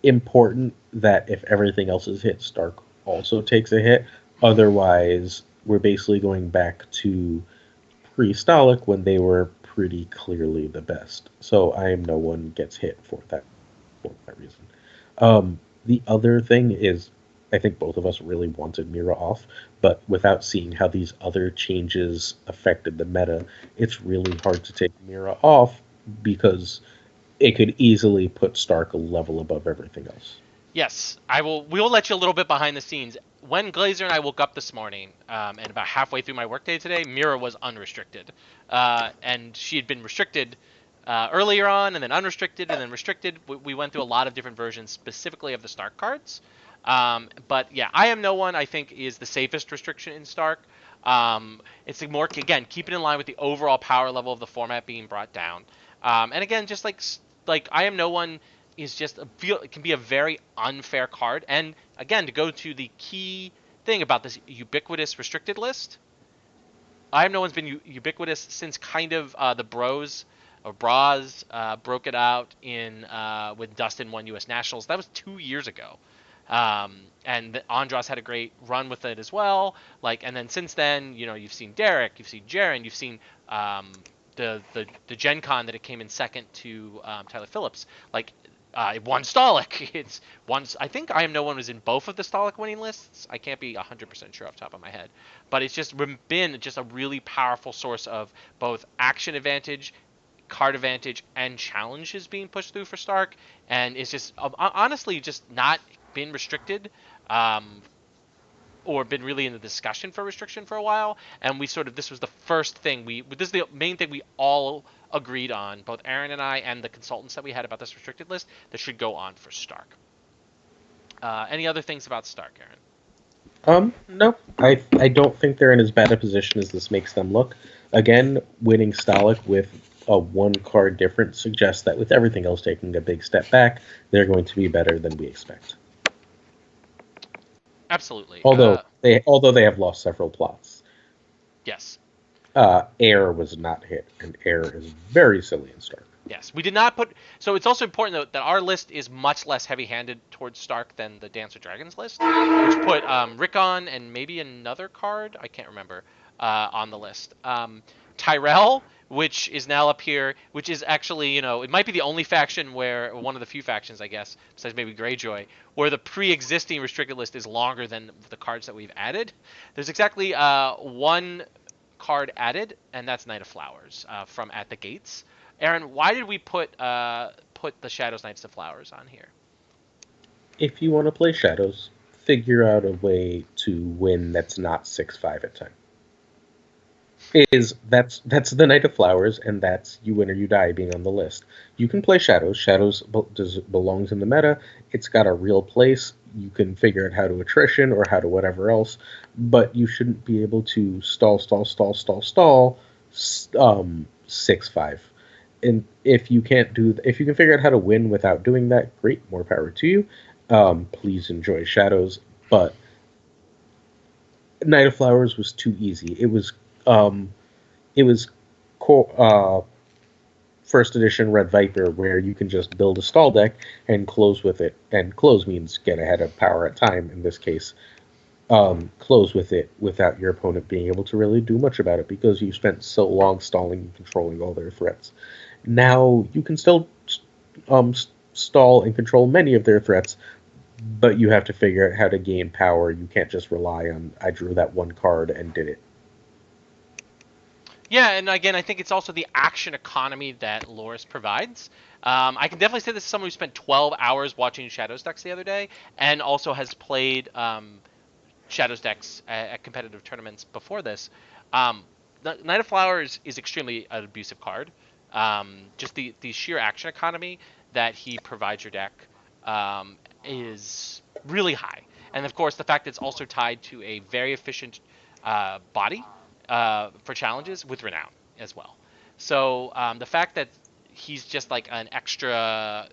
important that if everything else is hit, Stark also takes a hit. Otherwise, we're basically going back to pre-Stolic when they were pretty clearly the best. So I am no one gets hit for that reason. The other thing is, I think both of us really wanted Mira off, but without seeing how these other changes affected the meta, it's really hard to take Mira off because it could easily put Stark a level above everything else. Yes, I will. We will let you a little bit behind the scenes. When Glazer and I woke up this morning, and about halfway through my workday today, Mira was unrestricted, and she had been restricted earlier on, and then unrestricted, and then restricted. We went through a lot of different versions, specifically of the Stark cards. But yeah, I Am No One, I think, is the safest restriction in Stark. It's more, again, keep it in line with the overall power level of the format being brought down. And again, just like I Am No One is just it can be a very unfair card. And again, to go to the key thing about this ubiquitous restricted list, I Am No One's been ubiquitous since kind of the Bros or Bras broke it out in when Dustin won U.S. Nationals. That was 2 years ago. Um, and Andros had a great run with it as well. Like, and then since then, you've seen Derek, you've seen Jaren, you've seen the Gen Con that it came in second to Tyler Phillips. Like, it won Stolic. It's once I think I Am No One was in both of the Stolic winning lists. I can't be 100% sure off the top of my head, but it's just been just a really powerful source of both action advantage, card advantage, and challenges being pushed through for Stark, and it's just honestly just not been restricted. Um, or been really in the discussion for restriction for a while, and we sort of this was the first thing this is the main thing we all agreed on, both Aaron and I and the consultants that we had about this restricted list, that should go on for Stark. Any other things about Stark, Aaron? No, I don't think they're in as bad a position as this makes them look. Again, winning Stolic with a one card difference suggests that with everything else taking a big step back, they're going to be better than we expect. Absolutely. Although they have lost several plots. Yes. Air was not hit, and Air is very silly and Stark. Yes, we did not put. So it's also important though that our list is much less heavy-handed towards Stark than the Dance with Dragons list, which put Rickon and maybe another card, I can't remember, on the list. Tyrell, which is now up here, which is actually, it might be the only faction where, or one of the few factions, I guess, besides maybe Greyjoy, where the pre-existing restricted list is longer than the cards that we've added. There's exactly one card added, and that's Knight of Flowers from At the Gates. Aaron, why did we put the Shadows Knights of Flowers on here? If you want to play Shadows, figure out a way to win that's not 6-5 at time. That's the Knight of Flowers, and that's you win or you die being on the list. You can play Shadows. Shadows belongs in the meta. It's got a real place. You can figure out how to attrition or how to whatever else, but you shouldn't be able to stall 6-5. And if you can figure out how to win without doing that, great, more power to you. Please enjoy Shadows, but Night of Flowers was too easy. Um, it was first edition Red Viper, where you can just build a stall deck and close with it. And close means get ahead of power at time in this case. Close with it without your opponent being able to really do much about it because you spent so long stalling and controlling all their threats. Now you can still um, stall and control many of their threats, but you have to figure out how to gain power. You can't just rely on I drew that one card and did it. Yeah, and again, I think it's also the action economy that Loris provides. I can definitely say this is someone who spent 12 hours watching Shadows decks the other day, and also has played Shadows decks at competitive tournaments before this. Um, Knight of Flowers is extremely an abusive card. Just the sheer action economy that he provides your deck is really high, and of course the fact that it's also tied to a very efficient body for challenges with renown as well. So the fact that he's just like an extra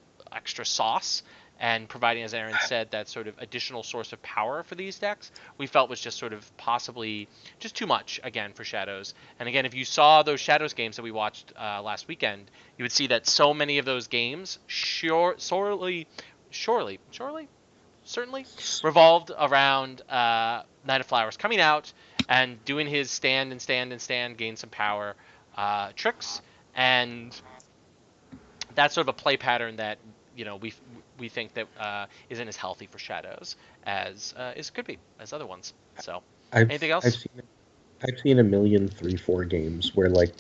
sauce and providing, as Aaron said, that sort of additional source of power for these decks, we felt was just sort of possibly just too much again for Shadows. And again, if you saw those Shadows games that we watched last weekend, you would see that so many of those games certainly revolved around Knight of Flowers coming out and doing his stand, gain some power tricks, and that's sort of a play pattern that we think that isn't as healthy for Shadows as could be as other ones. So, I've anything I've else? seen I've seen a million 3-4 games where like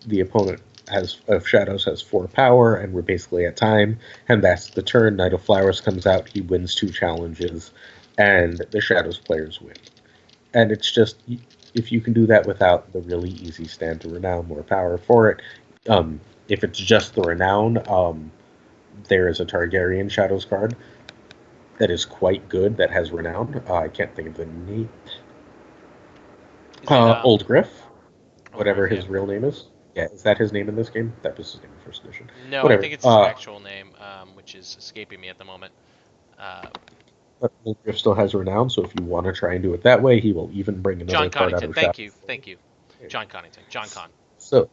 the opponent has of Shadows has 4 power and we're basically at time and that's the turn. Knight of Flowers comes out, he wins 2 challenges, and the Shadows players win. And it's just if you can do that without the really easy stand to renown, more power for it. If it's just the renown, there is a Targaryen Shadows card that is quite good that has renown. I can't think of the name. Is it Old Griff, Old Griff? whatever Yeah. his real name is. Yeah, is that his name in this game? That was his name in first edition. No, I Whatever. think it's his actual name, which is escaping me at the moment. Uh, But Old Griff still has renown, so if you want to try and do it that way, he will even bring John another card out Connington. of Thank Shadow you, for thank you, you. John Connington. John Con. So,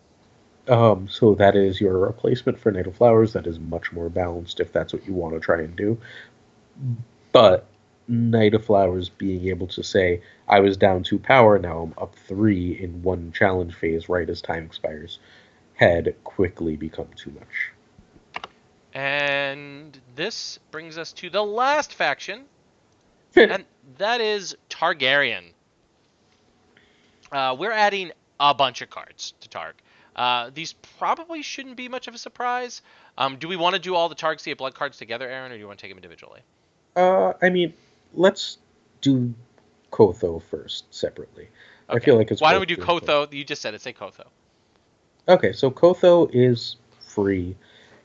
so that is your replacement for Native Flowers. That is much more balanced if that's what you want to try and do. But Knight of Flowers being able to say, I was down 2 power, now I'm up 3 in one challenge phase right as time expires, had quickly become too much. And this brings us to the last faction, and that is Targaryen. We're adding a bunch of cards to Targ. These probably shouldn't be much of a surprise. Do we want to do all the Targ Sea of Blood cards together, Aaron, or do you want to take them individually? I mean, let's do Kotho first, separately. I Okay. feel like it's Why don't worth we do doing Kotho. Kotho? You just said it. Say Kotho. Okay, so Kotho is free.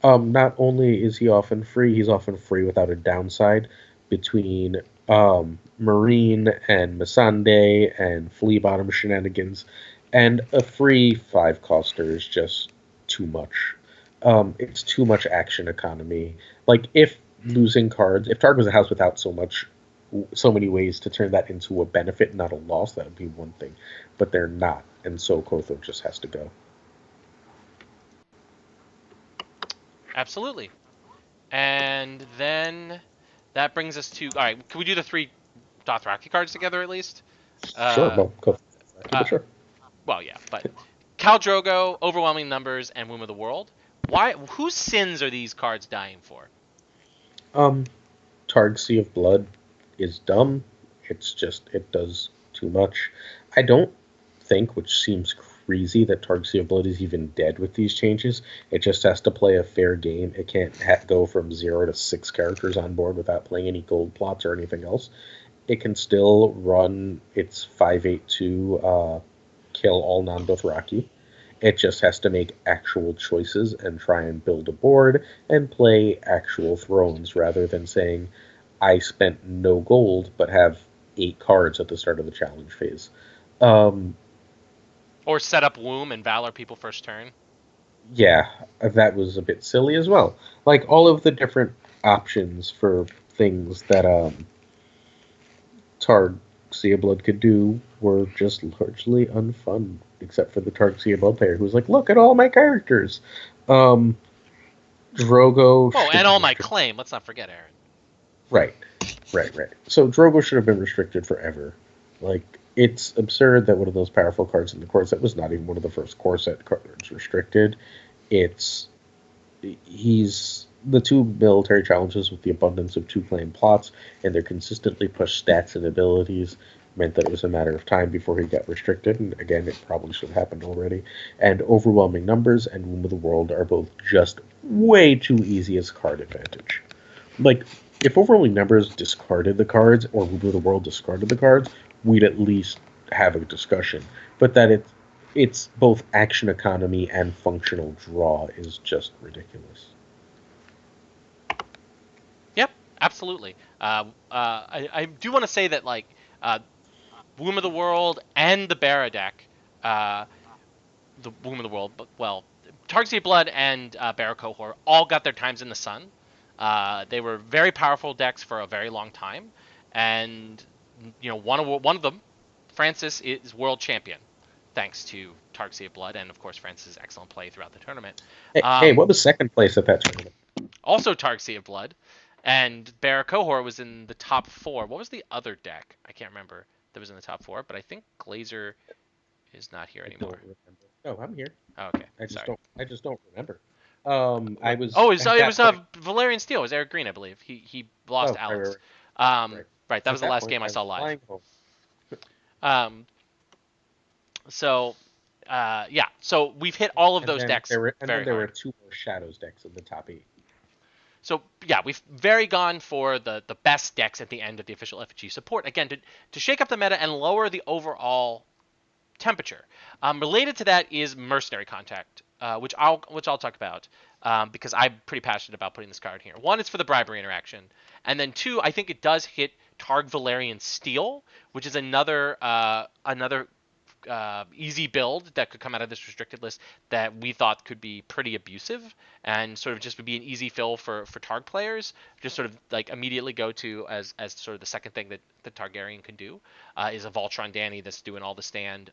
Not only is he often free, he's often free without a downside between Marine and Missandei and Flea Bottom shenanigans, and a free 5 coster is just too much. It's too much action economy. Like if losing cards, if Targ was a house without so many ways to turn that into a benefit, not a loss, that would be one thing. But they're not, and so Kotho just has to go. Absolutely. And then that brings us to, all right. Can we do the three Dothraki cards together at least? Sure, Uh, well, Kotho, uh, but sure. well, yeah, but Khal Drogo, overwhelming numbers, and Womb of the World. Why? Whose sins are these cards dying for? Um, Targ Sea of Blood is dumb. It does too much. I don't think, which seems crazy, that Targ Sea of Blood is even dead with these changes. It just has to play a fair game. It can't go from 0 to 6 characters on board without playing any gold plots or anything else. It can still run its 5/8/2 kill all non-Dothraki. It just has to make actual choices and try and build a board and play actual thrones rather than saying, I spent no gold but have 8 cards at the start of the challenge phase. Um, Or set up Womb and Valor people first turn? yeah, that was a bit silly as well. Like all of the different options for things that Targ Blood could do were just largely unfun, except for the Targ Blood player who was like, "Look at all my characters." Um, Drogo Oh, should and be all my restricted. claim. Let's not forget Aaron. Right, right. So Drogo should have been restricted forever. Like it's absurd that one of those powerful cards in the core set was not even one of the first core set cards restricted. It's he's the two military challenges with the abundance of two claim plots and their consistently pushed stats and abilities meant that it was a matter of time before he got restricted. And again, it probably should have happened already. And overwhelming numbers and Womb of the World are both just way too easy as card advantage. Like, if overwhelming numbers discarded the cards or Womb of the World discarded the cards, we'd at least have a discussion. But that it's both action economy and functional draw is just ridiculous. Yep, absolutely. I do want to say that like Womb of the World and the Barra deck, uh, the Womb of the World, but well, Target Blood and Barra Cohort all got their times in the sun. They were very powerful decks for a very long time, and one of them, Francis, is world champion, thanks to Target Blood and of course Francis' excellent play throughout the tournament. Hey, Um, what was second place at that tournament? Also Target Blood, and Barra Cohort was in the top four. What was the other deck? I can't remember that was in the top four, but I think Glazer is not here I don't anymore. remember. No, I'm here. Oh, okay, I just sorry. don't. I just don't remember. I Wait. was Oh, at it that was point. Valerian Steel. It was Eric Green, I believe. He lost Oh, right, Alex. right. Right. That At was the that last point, game I I saw was live. flying home. Um, so, yeah. So we've hit all of And those then decks there were and then very there were hard. two more Shadows decks in the top eight. So yeah, we've very gone for the best decks at the end of the official FG support again to shake up the meta and lower the overall temperature. Related to that is mercenary contact, which I'll talk about because I'm pretty passionate about putting this card here. One, it's for the bribery interaction, and then two, I think it does hit Targ Valerian Steel, which is another easy build that could come out of this restricted list that we thought could be pretty abusive and sort of just would be an easy fill for Targ players. Just sort of like immediately go to as sort of the second thing that the Targaryen can do is a Voltron Danny that's doing all the stand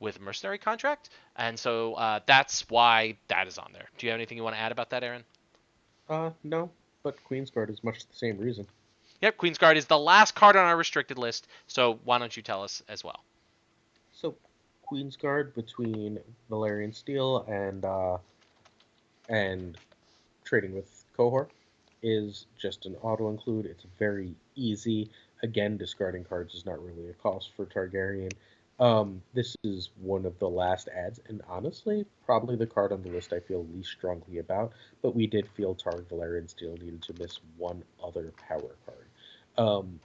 with Mercenary Contract, and so that's why that is on there. Do you have anything you want to add about that, Aaron? No, but Queensguard is much the same reason. Yep, Queensguard is the last card on our restricted list, so why don't you tell us as well? So, Queensguard between Valerian Steel and trading with Cohort is just an auto include. It's very easy. Again, discarding cards is not really a cost for Targaryen. This is one of the last ads, and honestly, probably the card on the list I feel least strongly about. But we did feel Targ Valerian Steel needed to miss one other power card. Um,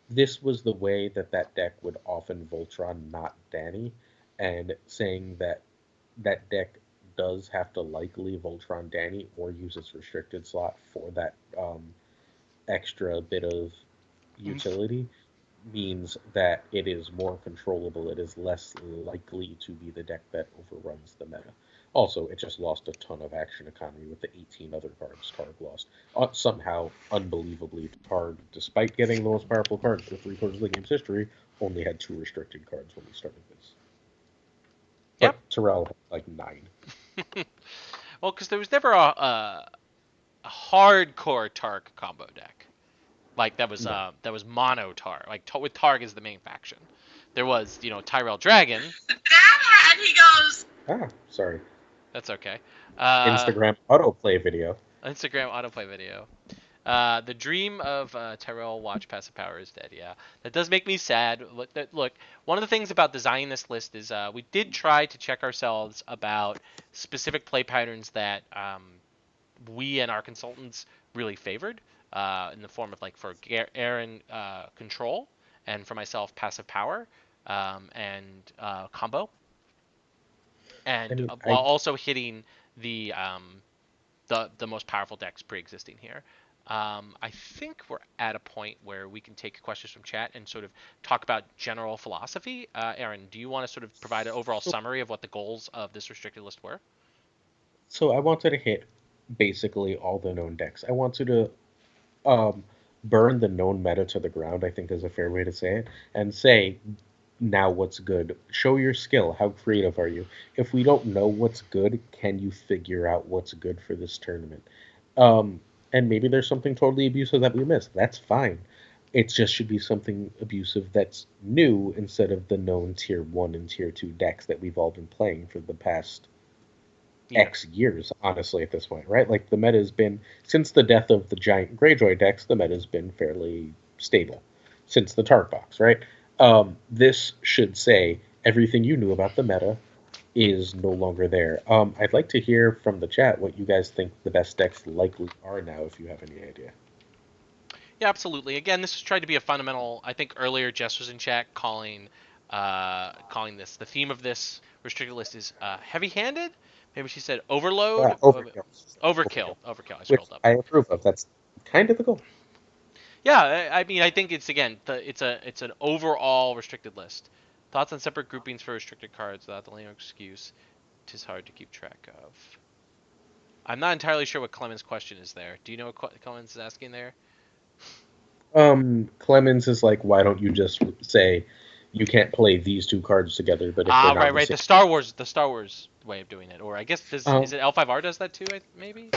this was the way that that deck would often Voltron, not Danny, and saying that that deck does have to likely Voltron Danny or use its restricted slot for that extra bit of Oomph. utility means that it is more controllable. It is less likely to be the deck that overruns the meta. Also, it just lost a ton of action economy with the 18 other cards Targ lost. Somehow, unbelievably, Targ, despite getting the most powerful cards for three-quarters of the game's history, only had two restricted cards when we started this. Yep. But Terrell had like nine. Well, because there was never a hardcore Targ combo deck. Like No. that was mono Targ, like with Targ as the main faction. There was Tyrell Dragon. Dad, he goes, Ah, sorry. That's okay. Uh, Instagram autoplay video. Instagram autoplay video. The dream of Tyrell Watch passive power is dead. Yeah, that does make me sad. Look, one of the things about designing this list is we did try to check ourselves about specific play patterns that we and our consultants really favored in the form of like for Aaron control and for myself passive power and combo, I and mean, while also hitting the the most powerful decks pre-existing here. I think we're at a point where we can take questions from chat and sort of talk about general philosophy. Aaron, do you want to sort of provide an overall so summary of what the goals of this restricted list were? So I wanted to hit basically all the known decks. I wanted to um, burn the known meta to the ground, I think is a fair way to say it, and say, now what's good? Show your skill. How creative are you? If we don't know what's good, can you figure out what's good for this tournament? And maybe there's something totally abusive that we missed. That's fine. It just should be something abusive that's new instead of the known tier 1 and tier 2 decks that we've all been playing for the past Yeah. X years, honestly, at this point, right? Like the meta has been since the death of the giant Greyjoy decks, the meta has been fairly stable since the Tark box, right? This should say everything you knew about the meta is no longer there. I'd like to hear from the chat what you guys think the best decks likely are now, if you have any idea. Yeah, absolutely. Again, this is tried to be a fundamental. I think earlier Jess was in chat calling this the theme of this restricted list is heavy-handed. Maybe she said overload. Overkill. Overkill. Overkill. Overkill. I Which scrolled up. I approve of. That's kind of the goal. Yeah, I mean, I think it's again, it's an overall restricted list. Thoughts on separate groupings for restricted cards without the lame excuse. Tis hard to keep track of. I'm not entirely sure what Clement's question is there. Do you know what Clemens is asking there? Clemens is like, why don't you just say you can't play these two cards together, but if they're Ah, not right, in the right. same. The Star Wars way of doing it, or I guess is Um, it L5R does that too? Maybe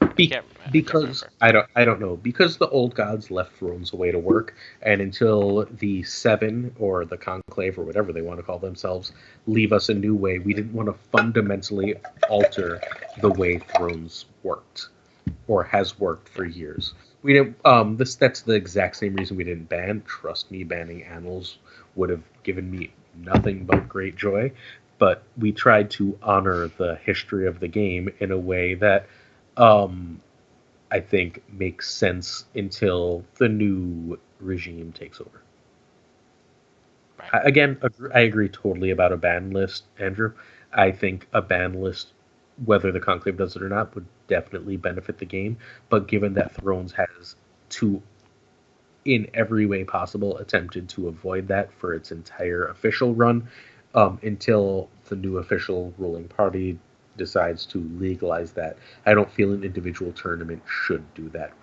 I be, can't I can't because remember. I don't know, because the old gods left thrones away to work, and until the Seven or the Conclave or whatever they want to call themselves leave us a new way, we didn't want to fundamentally alter the way thrones worked or has worked Yeah, for years. We didn't. That's the exact same reason we didn't ban. Trust me, banning annals would have given me nothing but great joy. But we tried to honor the history of the game in a way that um, I think makes sense until the new regime takes over. right. Again, I agree totally about a ban list, Andrew. I think a ban list, whether the Conclave does it or not, would definitely benefit the game. But given that Thrones has, to in every way possible, attempted to avoid that for its entire official run, until the new official ruling party decides to legalize that, I don't feel an individual tournament should do that.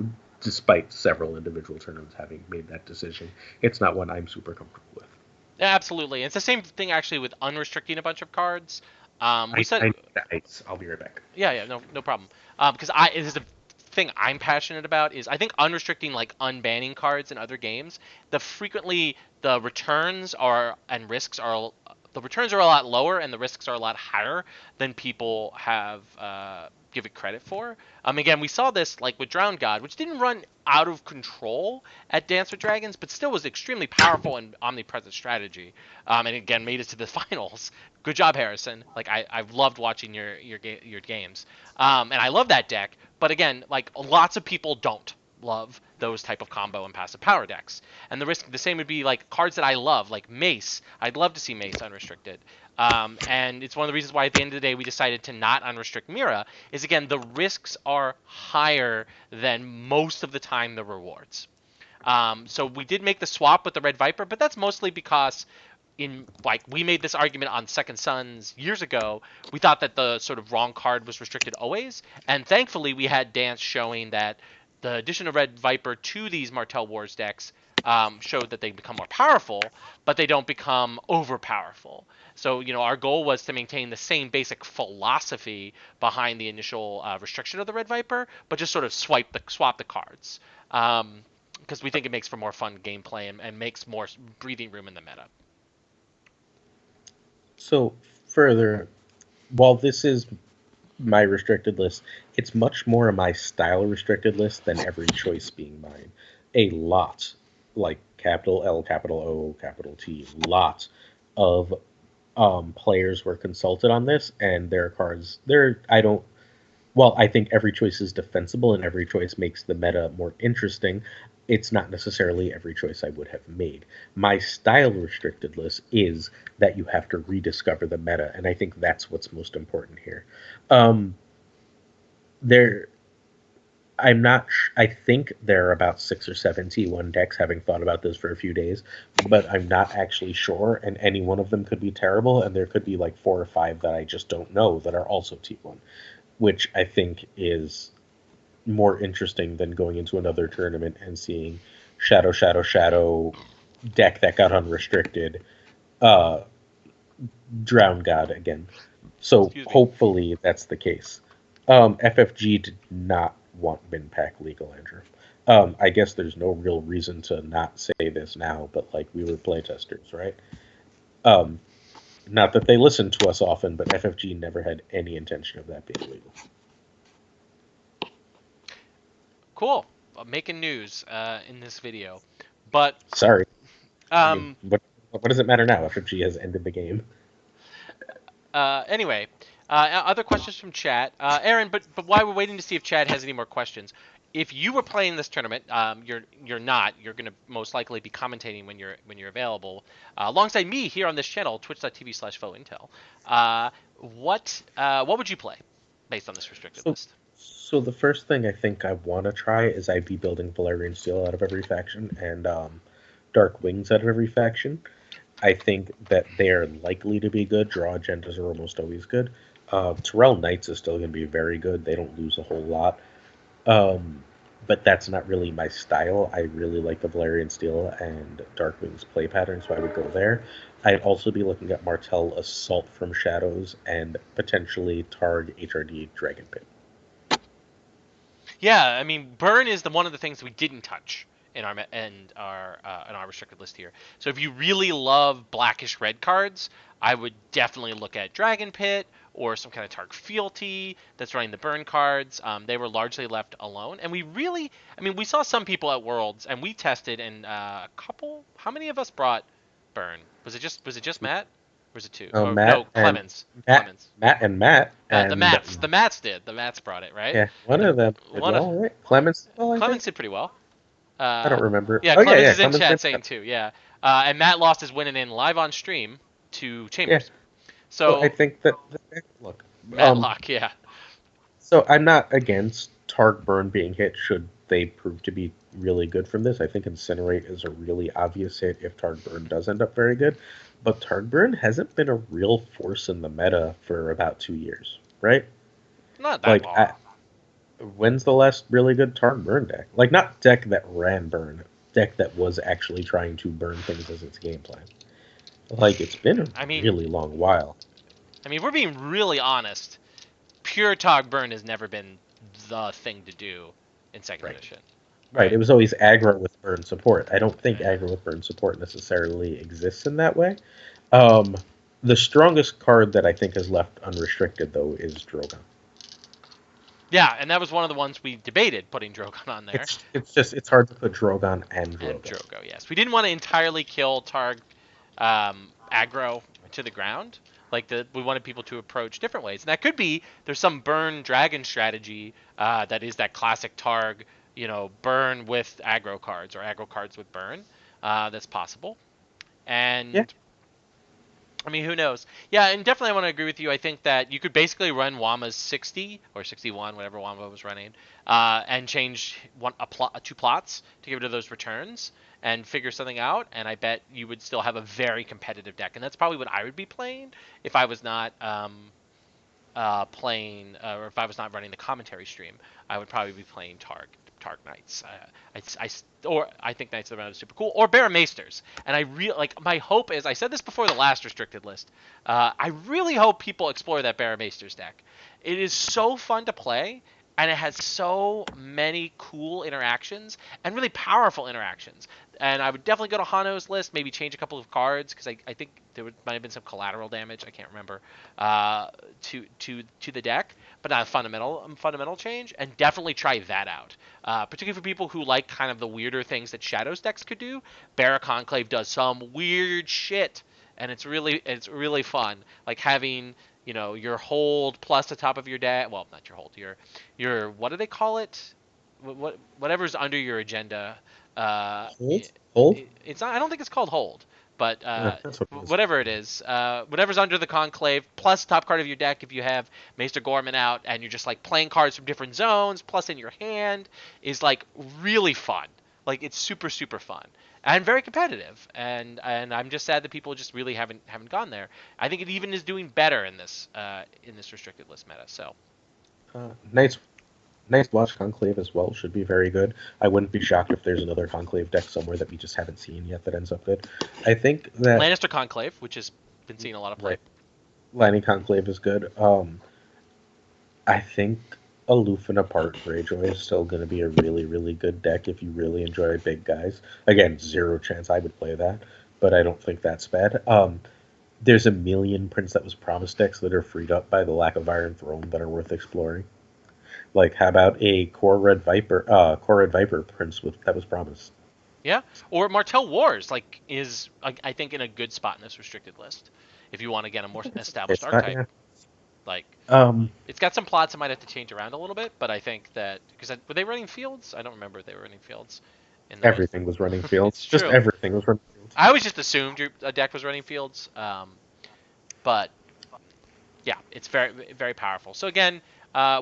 Despite several individual tournaments having made that decision, it's not one I'm super comfortable with. Yeah, absolutely. It's the same thing actually with unrestricting a bunch of cards. We said I need the ice. I'll be right back. yeah, yeah, no problem. Because it is the thing I'm passionate about is I think unrestricting like unbanning cards in other games, frequently the returns are and risks are the returns are a lot lower and the risks are a lot higher than people have give it credit for. Again, we saw this like with Drowned God, which didn't run out of control at Dance with Dragons, but still was extremely powerful and omnipresent strategy. And again, made it to the finals. Good job, Harrison. Like I've loved watching your games, and I love that deck. But again, like lots of people don't love those type of combo and passive power decks. And the same would be like cards that I love, like Mace. I'd love to see Mace unrestricted. And it's one of the reasons why at the end of the day we decided to not unrestrict Mira is again the risks are higher than most of the time the rewards. So we did make the swap with the Red Viper, but that's mostly because in like we made this argument on Second Sons years ago. We thought that the sort of wrong card was restricted always, and thankfully we had Dance showing that the addition of Red Viper to these Martell Wars decks showed that they become more powerful, but they don't become over powerful. So our goal was to maintain the same basic philosophy behind the initial restriction of the Red Viper, but just sort of swap the cards. Because we think it makes for more fun gameplay and makes more breathing room in the meta. So further, while this is my restricted list, it's much more my style restricted list than every choice being mine. A lot, like capital L, capital O, capital T, lots of players were consulted on this, and their cards. There, I don't. Well, I think every choice is defensible, and every choice makes the meta more interesting. It's not necessarily every choice I would have made. My style restricted list is that you have to rediscover the meta, and I think that's what's most important here. Um, there, I'm not. I think there are about 6 or 7 T1 decks. Having thought about this for a few days, but I'm not actually sure. And any one of them could be terrible, and there could be like 4 or 5 that I just don't know that are also T1. which I think is more interesting than going into another tournament and seeing Shadow, Shadow, Shadow deck that got unrestricted, uh, Drown God again. So Excuse me. hopefully that's the case. FFG did not want bin pack legal, Andrew. I guess there's no real reason to not say this now, but like we were playtesters, right? Um, Not that they listen to us often, but FFG never had any intention of that being legal. Cool. Making news in this video. But Sorry. I mean, um, what does it matter now? FFG has ended the game. anyway, other questions from chat. Aaron, but while we're waiting to see if Chad has any more questions, if you were playing this tournament, you're not. You're gonna most likely be commentating when you're available, alongside me here on this channel, twitch.tv/fointel. What would you play based on this restricted So, list? so the first thing I think I want to try is I'd be building Valerian Steel out of every faction and Dark Wings out of every faction. I think that they're likely to be good. Draw agendas are almost always good. Terrell Knights is still going to be very good. They don't lose a whole lot. Um, but that's not really my style. I really like the Valerian Steel and Darkwing's play pattern, so I would go there. I'd also be looking at Martel Assault from Shadows and potentially Targ HRD Dragon Pit. Yeah, I mean, burn is one of the things we didn't touch in our restricted list here. So if you really love blackish red cards, I would definitely look at Dragon Pit or some kind of Tark Fealty that's running the burn cards. They were largely left alone, and we saw some people at Worlds, and we tested, and a couple. How many of us brought burn? Was it just Matt? Or was it two? Oh no, Matt and Clemens. Matt, Clemens. Matt and Matt, The and Mats. The Mats did. The Mats brought it, right? yeah, one The of them did one of well, right? Clemens, well, I Clemens think. did pretty well. I don't remember. Yeah, Oh yeah, Clemens yeah, is in Clemens chat did. saying too. Yeah, and Matt lost his win and in live on stream to Yeah. Chambers. So I So think that look, um, Matlock, yeah, so I'm not against Targ Burn being hit should they prove to be really good from this. I think Incinerate is a really obvious hit if Targ Burn does end up very good. But Targ Burn hasn't been a real force in the meta for about 2 years, right? not that Like, long. when's the last really good Targ Burn deck? Like, not deck that ran Burn, deck that was actually trying to burn things as its game plan. Like, it's been a I mean, really long while. if we're being really honest, pure Tog Burn has never been the thing to do in second Right. edition, Right, right? it was always aggro with burn support. I don't think Yeah. aggro with burn support necessarily exists in that way. Um, the strongest card that I think is left unrestricted, though, is Drogon. Yeah, and that was one of the ones we debated putting Drogon on there. It's hard to put Drogon and And Drogon. Drogo, yes. We didn't want to entirely kill Targ aggro to the ground. We wanted people to approach different ways, and that could be there's some burn dragon strategy that is that classic Targ, burn with aggro cards or aggro cards with burn. That's possible, Yeah, and I mean, who knows? Yeah, and definitely I want to agree with you. I think that you could basically run Wama's 60 or 61, whatever Wama was running, and change two plots to get rid of those returns and figure something out. And I bet you would still have a very competitive deck. And that's probably what I would be playing if I was not or if I was not running the commentary stream. I would probably be playing Targ Knights. I think Knights of the Round is super cool, or Baramaesters. And I really like my hope is I said this before the last restricted list. I really hope people explore that Baramaesters deck. It is so fun to play, and it has so many cool interactions and really powerful interactions. And I would definitely go to Hano's list, maybe change a couple of cards because I think might have been some collateral damage. I can't remember to the deck, but not a fundamental change. And definitely try that out, particularly for people who like kind of the weirder things that Shadows decks could do. Barra Conclave does some weird shit, and it's really fun. Like having your hold plus the top of your deck. Well, not your hold. Your what do they call it? Whatever's under your agenda. Uh, hold, hold. it's not. I don't think it's called hold, but That's what it is. whatever it is, whatever's under the conclave plus top card of your deck. If you have Maester Gorman out and you're just like playing cards from different zones, plus in your hand, is like really fun. Like it's super super fun and very competitive. And I'm just sad that people just really haven't gone there. I think it even is doing better in this restricted list meta. So Nice, nice watch Conclave as well. Should be very good. I wouldn't be shocked if there's another Conclave deck somewhere that we just haven't seen yet that ends up good. I think that Lannister Conclave, which has been seeing a lot of play. right, Lanny Conclave is good. I think Aloof and Apart Greyjoy is still going to be a really, really good deck if you really enjoy big guys. Again, zero chance I would play that, but I don't think that's bad. There's a million Prince That Was Promised decks that are freed up by the lack of Iron Throne that are worth exploring. Like, how about a Core Red Viper Prince that was promised? Yeah, or Martell Wars is I think in a good spot in this restricted list if you want to get a more established It's not, archetype. yeah. Like Um, it's got some plots I might have to change around a little bit, but I think that because were they running fields? I don't remember if they were running fields in the list. Everything was running fields. It's Just true. everything was running fields. I always just assumed a deck was running fields, but yeah, it's very very powerful. So again,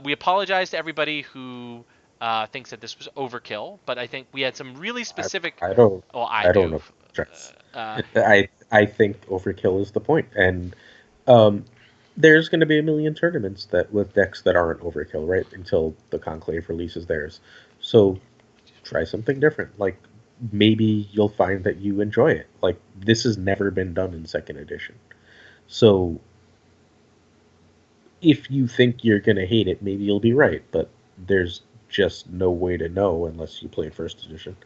we apologize to everybody who thinks that this was overkill, but I think we had some really I, specific. I don't Well, I I don't do. know. Stress. Uh, I think overkill is the point, and um, there's going to be a million tournaments that with decks that aren't overkill, right? Until the Conclave releases theirs. So try something different. Like maybe you'll find that you enjoy it. Like this has never been done in second edition. So if you think you're going to hate it, maybe you'll be right, but there's just no way to know unless you played first edition.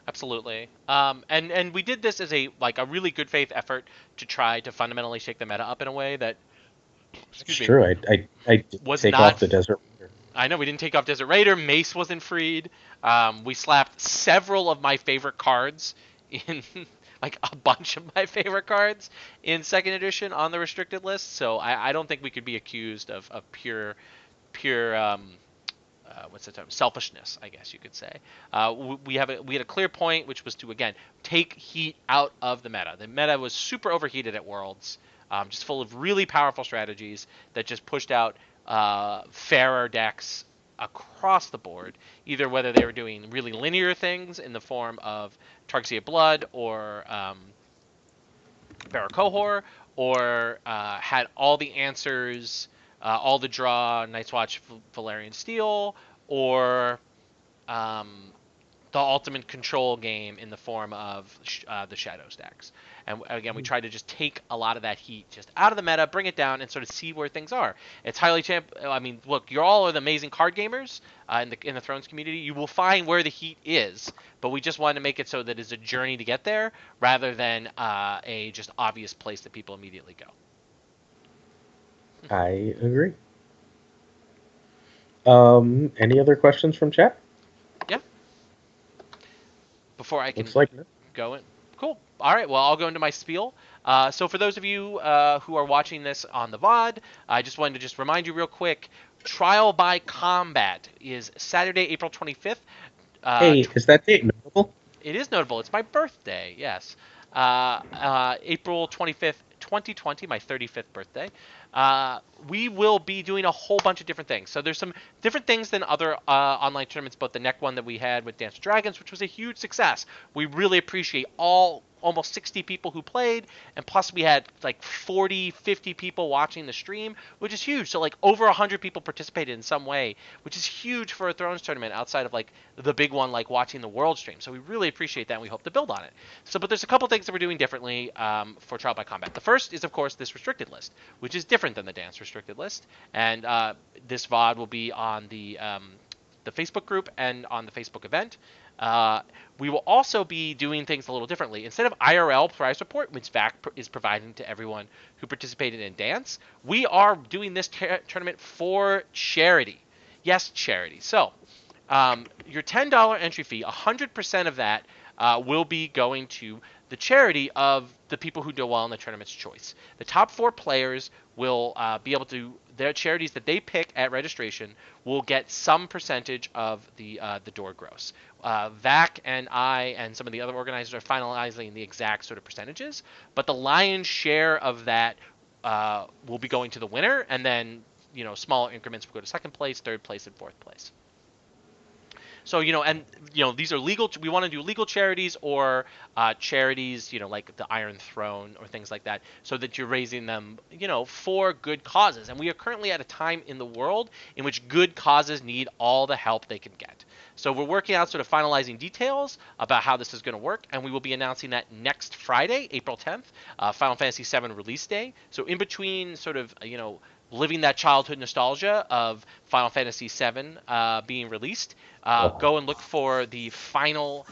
Absolutely. And we did this as a really good faith effort to try to fundamentally shake the meta up in a way that, It's excuse me, true. I didn't was take not. off the Desert Winter. I know we didn't take off Desert Raider. Mace wasn't freed. We slapped several of my favorite cards in like a bunch of my favorite cards in second edition on the restricted list. So I don't think we could be accused of pure what's the term, selfishness, I guess you could say. We had a clear point, which was to again take heat out of the meta. The meta was super overheated at Worlds, just full of really powerful strategies that just pushed out fairer decks across the board. Either whether they were doing really linear things in the form of Tarxia Blood or Barakohor, or had all the answers, all the draw, Night's Watch, Valerian Steel, or um, the ultimate control game in the form of the Shadow stacks. And again, we try to just take a lot of that heat just out of the meta, bring it down, and sort of see where things are. It's highly I mean, look, you're all the amazing card gamers in the Thrones community. You will find where the heat is, but we just wanted to make it so that it's a journey to get there rather than a just obvious place that people immediately go. I agree. Any other questions from chat? Yeah. Before I can Looks like no. go in. Cool. All right. Well, I'll go into my spiel. So for those of you who are watching this on the VOD, I just wanted to just remind you real quick. Trial by Combat is Saturday, April 25th. Hey, is that date notable? It is notable. It's my birthday. Yes. April 25th, 2020, my 35th birthday. We will be doing a whole bunch of different things. So there's some different things than other online tournaments, but the NECT one that we had with Dance with Dragons, which was a huge success. We really appreciate almost 60 people who played, and plus we had like 40 50 people watching the stream, which is huge. So like over 100 people participated in some way, which is huge for a Thrones tournament outside of like the big one like watching the world stream. So we really appreciate that, and we hope to build on it. So but there's a couple things that we're doing differently for Trial by Combat. The first is of course this restricted list, which is different than the Dance restricted list, and this VOD will be on the Facebook group and on the Facebook event. We will also be doing things a little differently. Instead of IRL prize report, which VAC is providing to everyone who participated in Dance, we are doing this tournament for charity. Yes, charity. So your $10 entry fee, 100% of that will be going to the charity of the people who do well in the tournament's choice. The top 4 players will be able to, their charities that they pick at registration will get some percentage of the door gross. VAC and I and some of the other organizers are finalizing the exact sort of percentages, but the lion's share of that will be going to the winner, and then smaller increments will go to second place, third place, and fourth place. So, and these are legal. We want to do legal charities or charities, like the Iron Throne or things like that, so that you're raising them, for good causes. And we are currently at a time in the world in which good causes need all the help they can get. So we're working out sort of finalizing details about how this is going to work, and we will be announcing that next Friday, April 10th, Final Fantasy VII release day. So in between sort of, living that childhood nostalgia of Final Fantasy VII being released, Oh, go and look for the final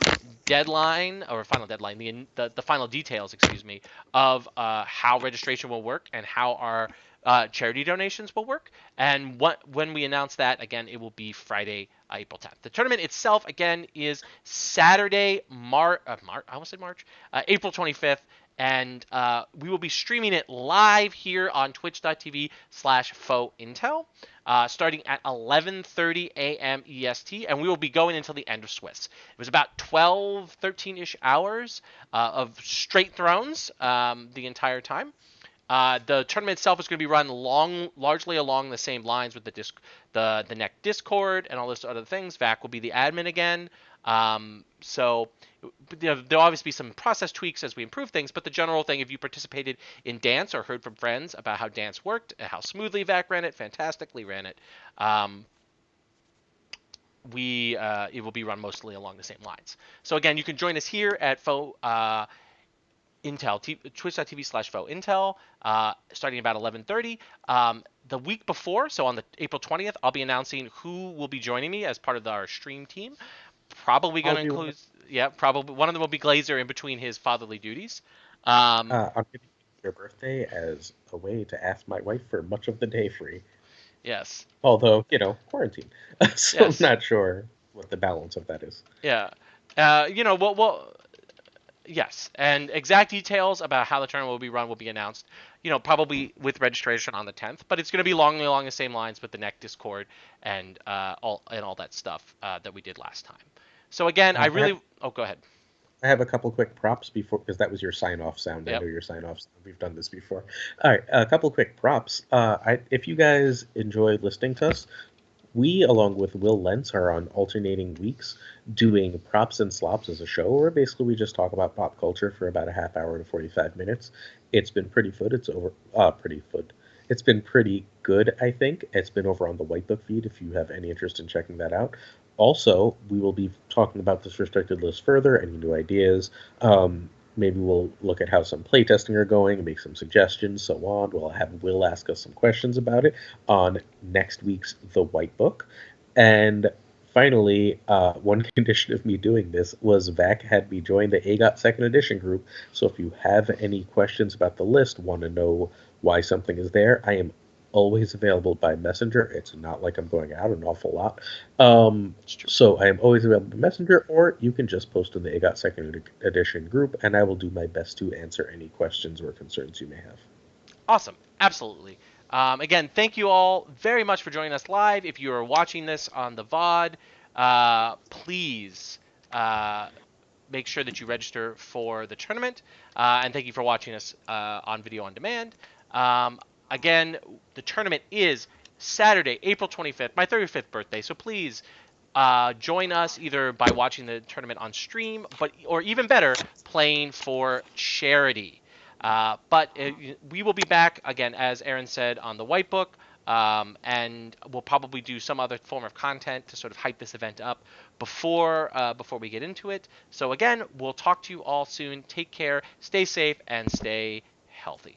deadline or final deadline, the final details, excuse me, of how registration will work and how our charity donations will work. And when we announce that, again, it will be Friday, April 10th. The tournament itself, again, is Saturday, I almost said March, April 25th. And we will be streaming it live here on twitch.tv/faux intel, starting at 11:30 a.m. EST, and we will be going until the end of Swiss. It was about 12, 13-ish hours of straight thrones the entire time. The tournament itself is going to be run largely along the same lines with the NECT Discord and all those other things. Vac will be the admin again. So there'll obviously be some process tweaks as we improve things, but the general thing, if you participated in dance or heard from friends about how dance worked and how smoothly Vac ran it, fantastically ran it, it will be run mostly along the same lines. So again, you can join us here at Faux Intel, twitch.tv/faux intel, starting about 11:30. The week before, so on the April 20th, I'll be announcing who will be joining me as part of our stream team. Probably going I'll to be one. include, yeah, probably one of them will be Glazer in between his fatherly duties. Um, I'm going to use your birthday as a way to ask my wife for much of the day free. yes, Although, quarantine. So I'm yes, not sure what the balance of that is. yeah. Yes, and exact details about how the tournament will be run will be announced, probably with registration on the 10th. But it's going to be along the same lines with the NECT Discord and all that stuff that we did last time. So again, I I have really. Oh, go ahead. I have a couple quick props before because that was your sign off sound. I know Yep. your sign off sound. We've done this before. All right, a couple quick props. If you guys enjoy listening to us, we, along with Will Lentz, are on alternating weeks doing Props and Slops as a show, where basically we just talk about pop culture for about a half hour to 45 minutes. It's been pretty good. Pretty good. It's been pretty good, I think. It's been over on the White Book feed if you have any interest in checking that out. Also, we will be talking about this restricted list further, any new ideas. Maybe we'll look at how some playtesting are going and make some suggestions, so on. We'll have Will ask us some questions about it on next week's The White Book. And finally, one condition of me doing this was Vac had me join the AGOT second edition group. So if you have any questions about the list, want to know why something is there, I am always available by messenger. It's not like I'm going out an awful lot. It's true. So I am always available by messenger, or you can just post in the AGOT second edition group, and I will do my best to answer any questions or concerns you may have. Awesome. Absolutely. Again, thank you all very much for joining us live. If you are watching this on the VOD, please make sure that you register for the tournament. And thank you for watching us on video on demand. Again, the tournament is Saturday, April 25th, my 35th birthday. So please join us either by watching the tournament on stream, or even better, playing for charity. But we will be back again, as Aaron said, on the White Book, and we'll probably do some other form of content to sort of hype this event up before we get into it. So again, we'll talk to you all soon. Take care, stay safe, and stay healthy.